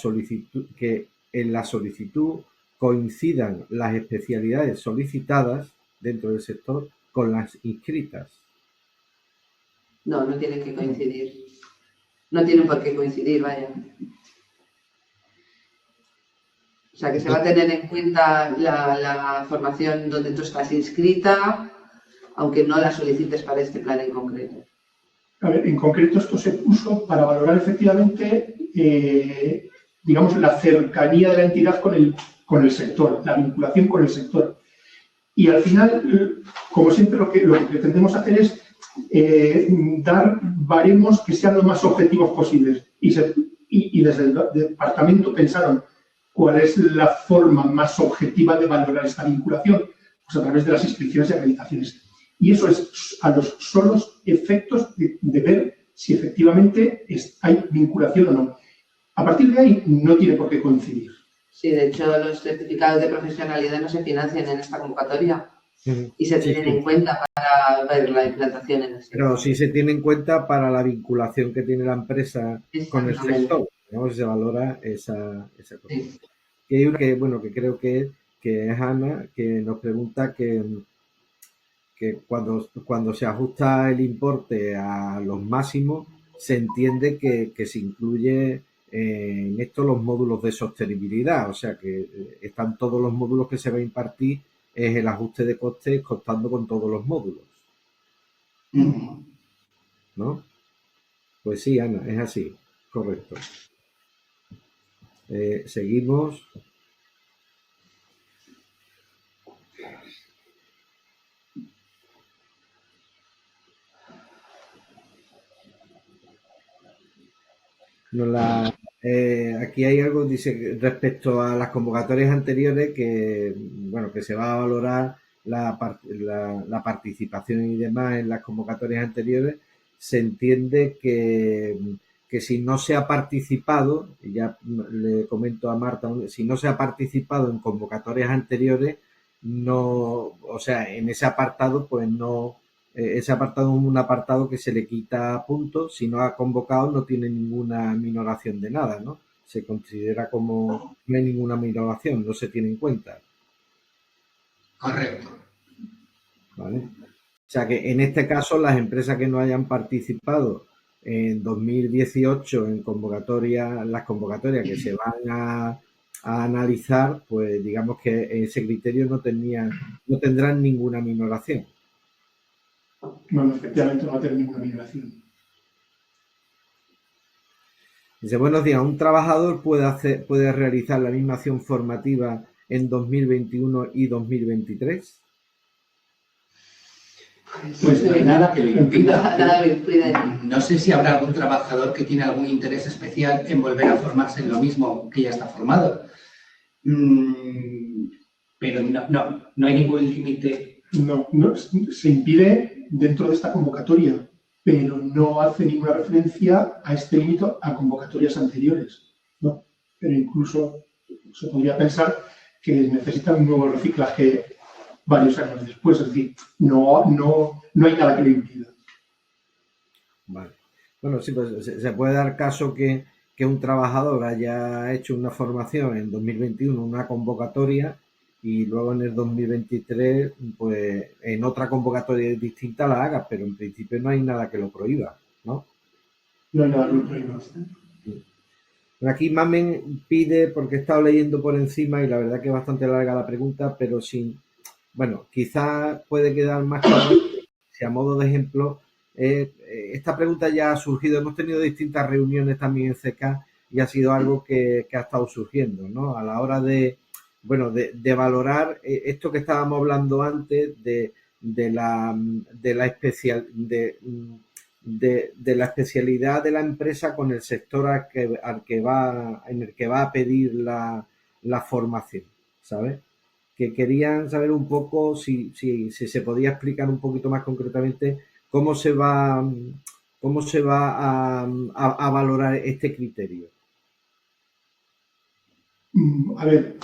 solicitud coincidan las especialidades solicitadas dentro del sector con las inscritas.
No, no tienen que coincidir. No tienen por qué coincidir, vaya. O sea, que se va a tener en cuenta la formación donde tú estás inscrita, aunque no la solicites para este plan en concreto.
A ver, en concreto esto se puso para valorar efectivamente, digamos, la cercanía de la entidad con el sector, la vinculación con el sector. Y al final, como siempre, lo que pretendemos hacer es dar baremos que sean lo más objetivos posibles. Y desde el departamento pensaron cuál es la forma más objetiva de valorar esta vinculación, pues a través de las inscripciones y acreditaciones. Y eso es a los solos efectos de ver si efectivamente hay vinculación o no. A partir de ahí no tiene por qué coincidir.
Sí, de hecho, los certificados de profesionalidad no se financian en esta convocatoria y se tienen en cuenta para ver la implantación en el sector.
Pero sí se tiene en cuenta para la vinculación que tiene la empresa con el sector, ¿no? Se valora esa cosa.
Sí.
Y hay una que creo que es Ana, que nos pregunta que cuando se ajusta el importe a los máximos, se entiende que se incluye en esto los módulos de sostenibilidad, o sea que están todos los módulos que se va a impartir, es el ajuste de costes contando con todos los módulos, ¿no? Pues sí, Ana, es así, correcto. Seguimos. Aquí hay algo, dice, respecto a las convocatorias anteriores, que se va a valorar la participación y demás en las convocatorias anteriores. Se entiende que si no se ha participado, ya le comento a Marta, si no se ha participado en convocatorias anteriores, no, o sea, en ese apartado, pues no. Ese apartado es un apartado que se le quita puntos. Si no ha convocado, no tiene ninguna minoración de nada, ¿no? Se considera como no hay ninguna minoración, no se tiene en cuenta.
Correcto.
¿Vale? O sea que en este caso, las empresas que no hayan participado en 2018 en las convocatorias que se van a analizar, pues digamos que ese criterio no tendrán ninguna minoración.
No, efectivamente no va a tener ninguna migración.
Dice, buenos días, ¿un trabajador puede realizar la misma acción formativa en 2021 y 2023?
Pues no hay nada que lo impida.
Nada que lo impida.
No sé si habrá algún trabajador que tiene algún interés especial en volver a formarse en lo mismo que ya está formado. Pero no hay ningún límite.
No, se impide dentro de esta convocatoria, pero no hace ninguna referencia a este límite a convocatorias anteriores, ¿no? Pero incluso se podría pensar que necesita un nuevo reciclaje varios años después, es decir, no hay nada que lo impida.
Vale. Bueno, sí, pues se puede dar caso que un trabajador haya hecho una formación en 2021, una convocatoria, y luego en el 2023, pues en otra convocatoria distinta la haga, pero en principio no hay nada que lo prohíba, ¿no?
No hay nada que lo prohíba.
Aquí Mamen pide, porque he estado leyendo por encima y la verdad que es bastante larga la pregunta, pero sin, bueno, quizás puede quedar más claro si a modo de ejemplo, esta pregunta ya ha surgido, hemos tenido distintas reuniones también en CK y ha sido algo que ha estado surgiendo, ¿no? A la hora de, bueno, de valorar esto que estábamos hablando antes de la especialidad de la empresa con el sector en el que va a pedir la formación, ¿sabes? Que querían saber un poco si se podía explicar un poquito más concretamente cómo se va a valorar este criterio.
A ver,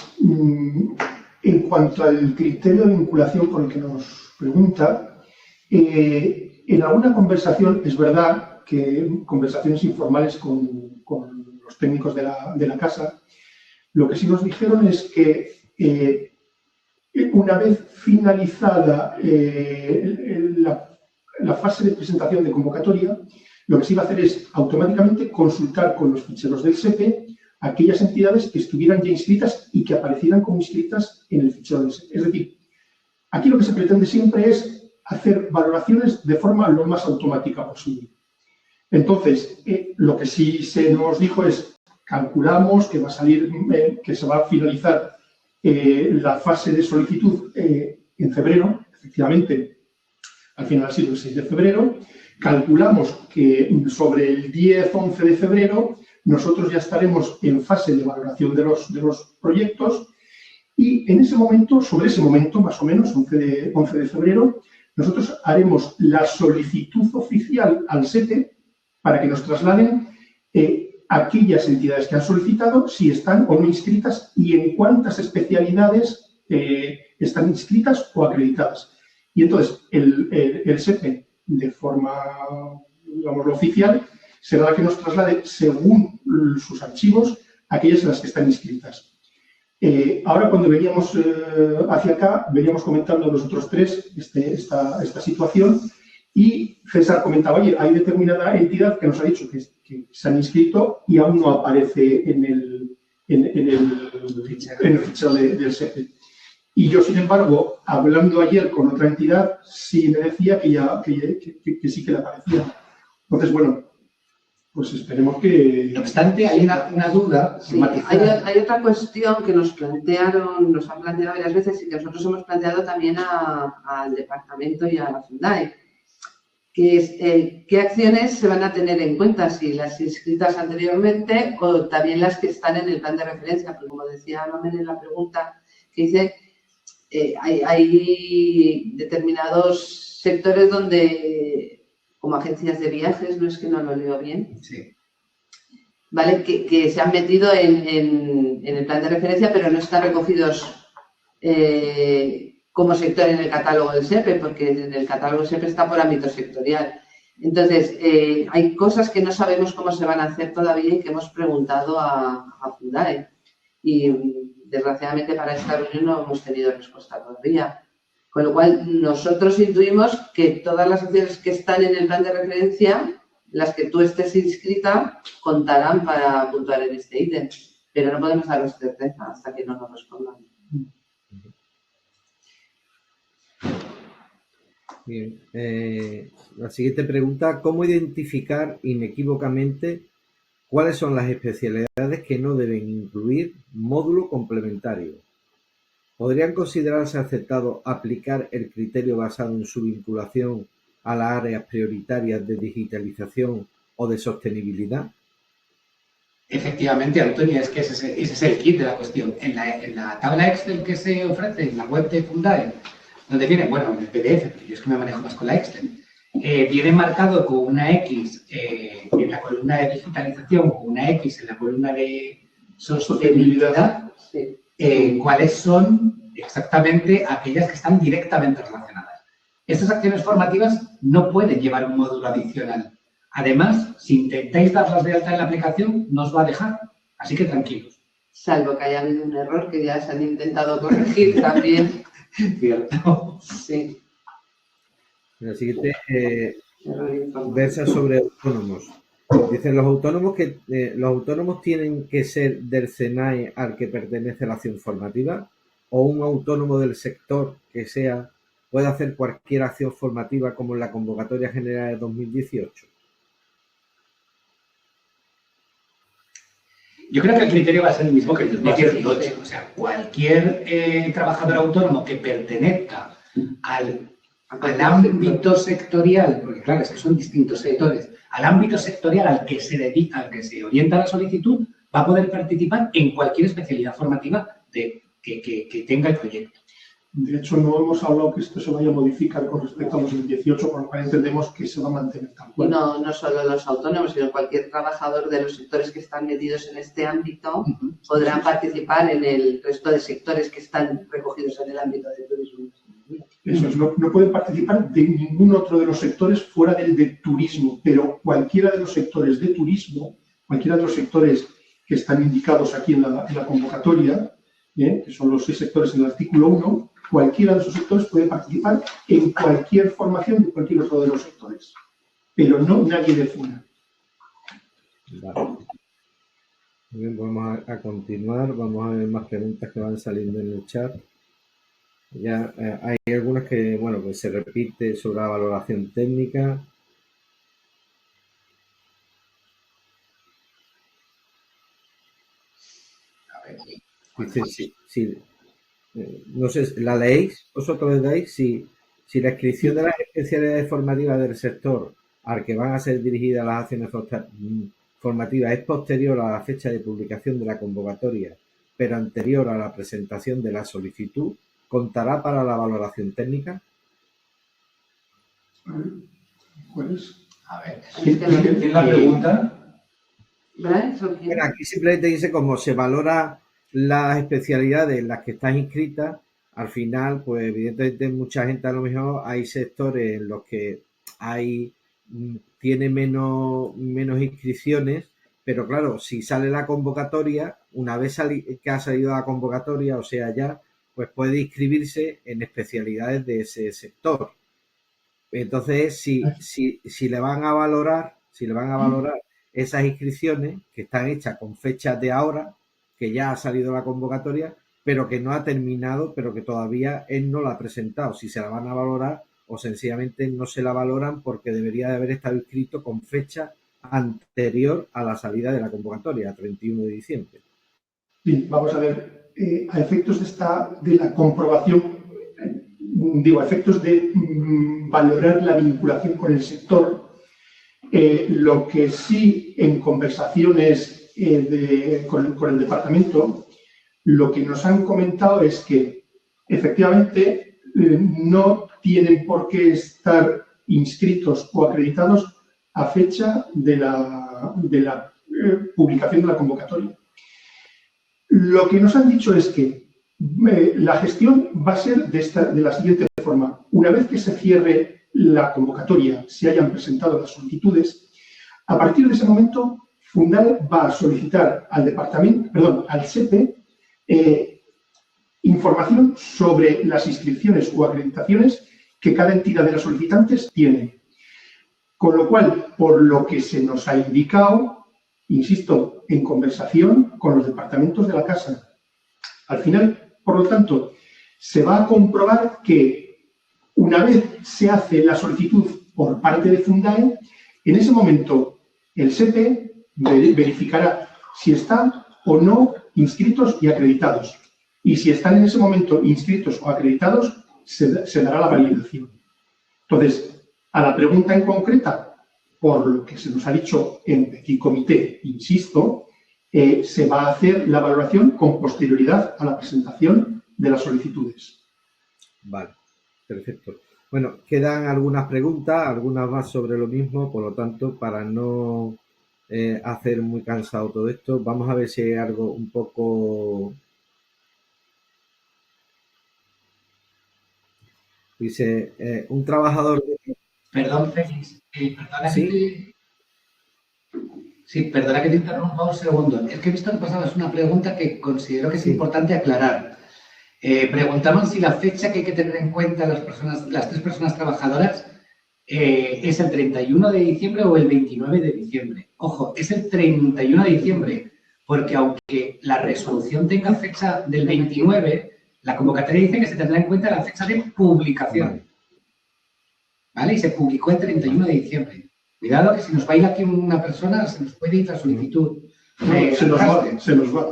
en cuanto al criterio de vinculación con el que nos pregunta, en alguna conversación, es verdad que conversaciones informales con los técnicos de la casa, lo que sí nos dijeron es que una vez finalizada la fase de presentación de convocatoria, lo que se iba a hacer es automáticamente consultar con los ficheros del SEPE aquellas entidades que estuvieran ya inscritas y que aparecieran como inscritas en el fichero del SEPE. Es decir, aquí lo que se pretende siempre es hacer valoraciones de forma lo más automática posible. Entonces, lo que sí se nos dijo es, calculamos que va a salir, que se va a finalizar la fase de solicitud en febrero, efectivamente, al final ha sido el 6 de febrero. Calculamos que sobre el 10-11 de febrero nosotros ya estaremos en fase de valoración de los proyectos y en ese momento, sobre ese momento, más o menos, 11 de febrero, nosotros haremos la solicitud oficial al SEPE para que nos trasladen aquellas entidades que han solicitado, si están o no inscritas y en cuántas especialidades están inscritas o acreditadas. Y entonces el SEPE, de forma, digámoslo, oficial, será la que nos traslade, según sus archivos, aquellas en las que están inscritas. Ahora, cuando veníamos hacia acá, veníamos comentando nosotros tres esta situación y César comentaba, oye, hay determinada entidad que nos ha dicho que se han inscrito y aún no aparece en el fichero del SEPE. Y yo, sin embargo, hablando ayer con otra entidad, sí me decía que sí que le aparecía. Entonces, bueno, pues esperemos que...
No obstante, hay una duda.
Sí, hay otra cuestión que nos han planteado varias veces y que nosotros hemos planteado también al departamento y a la Fundae, que es qué acciones se van a tener en cuenta, si las inscritas anteriormente o también las que están en el plan de referencia, porque como decía Mamen en la pregunta, que dice, hay determinados sectores donde, como agencias de viajes, no es que no lo leo bien,
sí,
¿vale? Que se han metido en el plan de referencia, pero no están recogidos como sector en el catálogo del SEPE, porque en el catálogo del SEPE está por ámbito sectorial. Entonces, hay cosas que no sabemos cómo se van a hacer todavía y que hemos preguntado a Fundae. Y desgraciadamente para esta reunión no hemos tenido respuesta todavía. Con lo cual, nosotros intuimos que todas las acciones que están en el plan de referencia, las que tú estés inscrita, contarán para puntuar en este ítem. Pero no podemos daros certeza hasta que no nos respondan.
Bien. La siguiente pregunta, ¿cómo identificar inequívocamente ¿Cuáles son las especialidades que no deben incluir módulo complementario? ¿Podrían considerarse aceptados aplicar el criterio basado en su vinculación a las áreas prioritarias de digitalización o de sostenibilidad?
Efectivamente, Antonio, es que ese es el kit de la cuestión. En la tabla Excel que se ofrece en la web de Fundae, donde viene, bueno, en el PDF, pero yo es que me manejo más con la Excel, viene marcado con una X en la columna de digitalización, con una X en la columna de sostenibilidad, cuáles son exactamente aquellas que están directamente relacionadas. Estas acciones formativas no pueden llevar un módulo adicional. Además, si intentáis darlas de alta en la aplicación, no os va a dejar. Así que tranquilos.
Salvo que haya habido un error que ya se han intentado corregir también.
Cierto.
Sí.
La siguiente versa sobre autónomos. Dicen los autónomos tienen que ser del SENAE al que pertenece la acción formativa, o un autónomo del sector que sea puede hacer cualquier acción formativa como en la convocatoria general de 2018.
Yo creo que el criterio va a ser el mismo que el 2018. O sea, cualquier trabajador autónomo que pertenezca al ámbito sectorial, porque claro, es que son distintos sectores, al ámbito sectorial al que se dedica, al que se orienta la solicitud, va a poder participar en cualquier especialidad formativa que tenga el proyecto.
De hecho, no hemos hablado que esto se vaya a modificar con respecto a 2018, por lo cual entendemos que se va a mantener tal cual.
No solo los autónomos, sino cualquier trabajador de los sectores que están metidos en este ámbito podrán participar en el resto de sectores que están recogidos en el ámbito de turismo.
Eso es, no pueden participar de ningún otro de los sectores fuera del de turismo, pero cualquiera de los sectores de turismo, cualquiera de los sectores que están indicados aquí en la convocatoria, que son los 6 sectores en el artículo 1, cualquiera de esos sectores puede participar en cualquier formación de cualquier otro de los sectores, pero no nadie de fuera.
Vale. Muy bien, vamos a continuar, vamos a ver más preguntas que van saliendo en el chat. Ya hay algunas que, bueno, pues se repite sobre la valoración técnica. Dice, sí, no sé, ¿la leéis? ¿Vosotros leéis? Si la inscripción de las especialidades formativas del sector al que van a ser dirigidas las acciones formativas es posterior a la fecha de publicación de la convocatoria, pero anterior a la presentación de la solicitud, ¿contará para la valoración técnica?
Pues,
a ver, ¿quién la pregunta?
Bueno, aquí simplemente dice cómo se valora las especialidades en las que estás inscrita. Al final, pues evidentemente mucha gente, a lo mejor hay sectores en los que tiene menos inscripciones, pero claro, si sale la convocatoria, una vez que ha salido la convocatoria, o sea, ya, pues puede inscribirse en especialidades de ese sector. Entonces, si le van a valorar esas inscripciones que están hechas con fechas de ahora, que ya ha salido la convocatoria, pero que no ha terminado, pero que todavía él no la ha presentado, si se la van a valorar o sencillamente no se la valoran porque debería de haber estado inscrito con fecha anterior a la salida de la convocatoria, 31 de diciembre.
Bien, vamos a ver, a efectos de la comprobación, a efectos de valorar la vinculación con el sector, lo que sí en conversaciones con el departamento, lo que nos han comentado es que efectivamente no tienen por qué estar inscritos o acreditados a fecha de la publicación de la convocatoria. Lo que nos han dicho es que la gestión va a ser de la siguiente forma. Una vez que se cierre la convocatoria, se hayan presentado las solicitudes, a partir de ese momento, Fundae va a solicitar al SEPE información sobre las inscripciones o acreditaciones que cada entidad de los solicitantes tiene. Con lo cual, por lo que se nos ha indicado, insisto, en conversación con los departamentos de la Casa, al final, por lo tanto, se va a comprobar que una vez se hace la solicitud por parte de Fundae, en ese momento el SEPE verificará si están o no inscritos y acreditados. Y si están en ese momento inscritos o acreditados, se dará la validación. Entonces, a la pregunta en concreta, por lo que se nos ha dicho en Petit Comité, insisto, se va a hacer la valoración con posterioridad a la presentación de las solicitudes.
Vale, perfecto. Bueno, quedan algunas preguntas, algunas más sobre lo mismo, por lo tanto, para no hacer muy cansado todo esto, vamos a ver si hay algo un poco... Dice, un trabajador...
Perdón, Félix, perdona
¿Sí?
Sí, perdona que te interrumpa un segundo. Es que he visto que pasabas una pregunta que considero que es
Sí.
importante aclarar. Preguntaban si la fecha que hay que tener en cuenta las tres personas trabajadoras es el 31 de diciembre o el 29 de diciembre. Ojo, es el 31 de diciembre, porque aunque la resolución tenga fecha del 29, la convocatoria dice que se tendrá en cuenta la fecha de publicación. ¿Vale? Y se publicó el 31 de diciembre. Cuidado que si nos baila aquí una persona, se nos puede ir la solicitud.
Se nos va.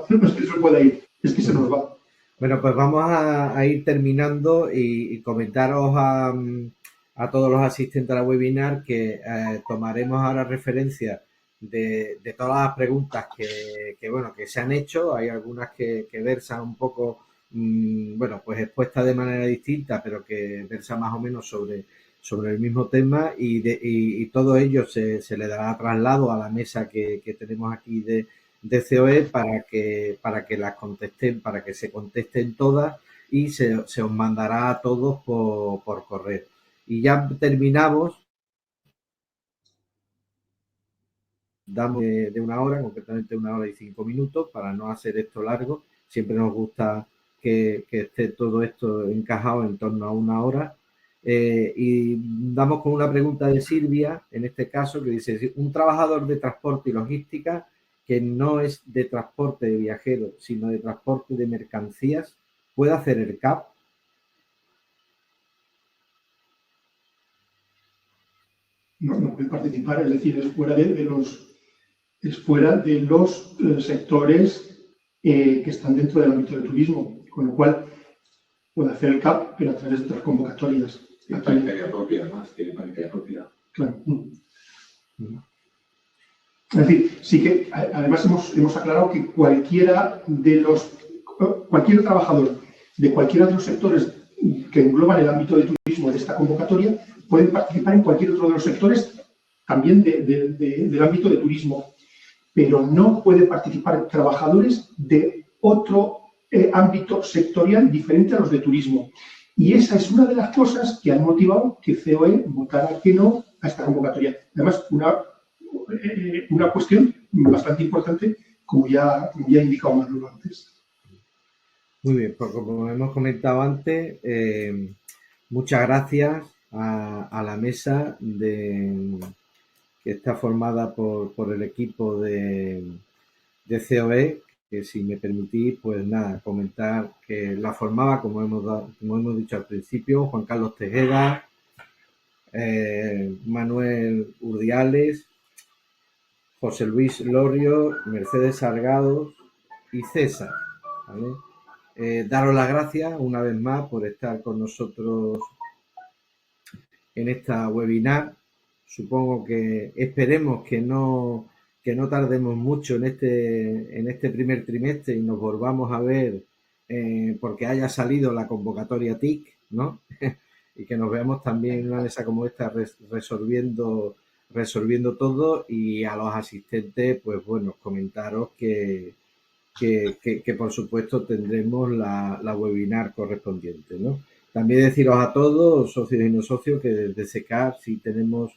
No es que se pueda ir, es que se nos va.
Bueno, pues vamos a ir terminando y comentaros a todos los asistentes a la webinar que tomaremos ahora referencia de todas las preguntas que se han hecho. Hay algunas que versan un poco, bueno, pues expuestas de manera distinta, pero que versan más o menos sobre el mismo tema y todo ello se le dará traslado a la mesa que tenemos aquí de COE para que las contesten, para que se contesten todas y se os mandará a todos por correo. Y ya terminamos, damos de 1 hora, concretamente 1 hora y 5 minutos, para no hacer esto largo. Siempre nos gusta que esté todo esto encajado en torno a 1 hora. Y damos con una pregunta de Silvia, en este caso, que dice, un trabajador de transporte y logística que no es de transporte de viajeros, sino de transporte de mercancías, ¿puede hacer el CAP?
No puede participar, es decir, es fuera de los sectores que están dentro del ámbito del turismo, con lo cual puede hacer el CAP, pero a través de otras convocatorias.
Tiene paritaria propia, además, tiene paritaria propia.
Claro. Es decir, sí que además hemos aclarado que cualquier trabajador de cualquiera de los sectores que engloban el ámbito del turismo de esta convocatoria pueden participar en cualquier otro de los sectores también del ámbito de turismo, pero no pueden participar trabajadores de otro ámbito sectorial diferente a los de turismo. Y esa es una de las cosas que han motivado que COE votara que no a esta convocatoria. Además, una cuestión bastante importante, como ya he indicado Manolo antes.
Muy bien, pues como hemos comentado antes, muchas gracias a la mesa que está formada por el equipo de COE, que si me permitís, pues nada, comentar que la formaba, como hemos dicho al principio, Juan Carlos Tejeda, Manuel Urdiales, José Luis Lorio, Mercedes Salgado y César, ¿vale? Daros las gracias una vez más por estar con nosotros en esta webinar. Supongo que esperemos que no tardemos mucho en este primer trimestre y nos volvamos a ver porque haya salido la convocatoria TIC, ¿no? Y que nos veamos también en una mesa como esta resolviendo todo, y a los asistentes, pues bueno, comentaros que por supuesto tendremos la webinar correspondiente, ¿no? También deciros a todos, socios y no socios, que desde SECAR sí tenemos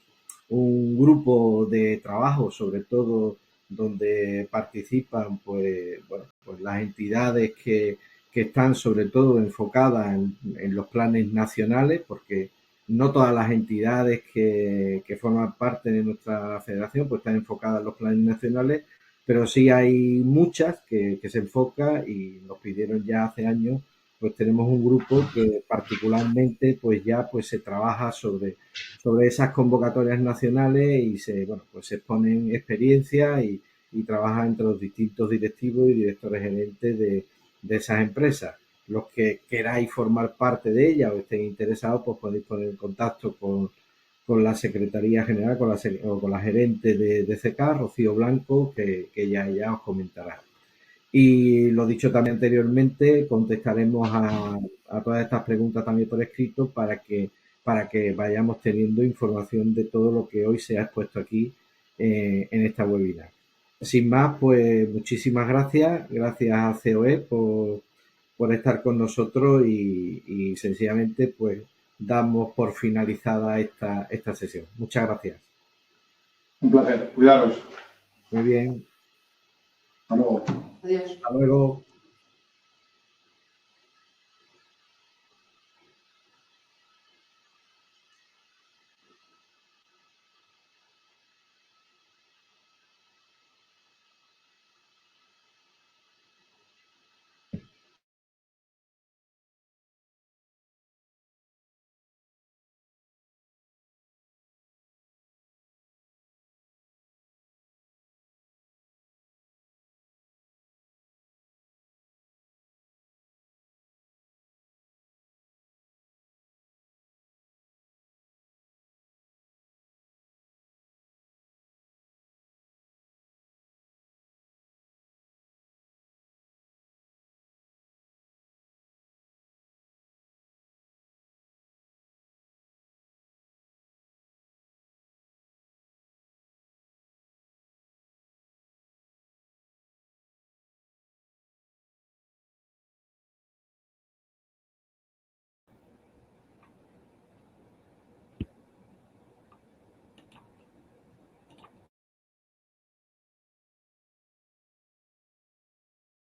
un grupo de trabajo, sobre todo donde participan pues las entidades que están sobre todo enfocadas en los planes nacionales, porque no todas las entidades que forman parte de nuestra federación pues están enfocadas en los planes nacionales, pero sí hay muchas que se enfocan, y nos pidieron ya hace años, pues tenemos un grupo que particularmente pues ya pues se trabaja sobre esas convocatorias nacionales y se exponen experiencias y trabaja entre los distintos directivos y directores gerentes de esas empresas. Los que queráis formar parte de ella o estén interesados, pues podéis poner en contacto con la Secretaría General, o con la gerente de CK, Rocío Blanco, que ya os comentará. Y lo dicho también anteriormente, contestaremos a todas estas preguntas también por escrito para que vayamos teniendo información de todo lo que hoy se ha expuesto aquí en esta webinar. Sin más, pues muchísimas gracias. Gracias a COE por estar con nosotros y sencillamente pues damos por finalizada esta sesión. Muchas gracias.
Un placer. Cuidaros.
Muy bien.
Hasta luego.
Adiós.
Hasta luego.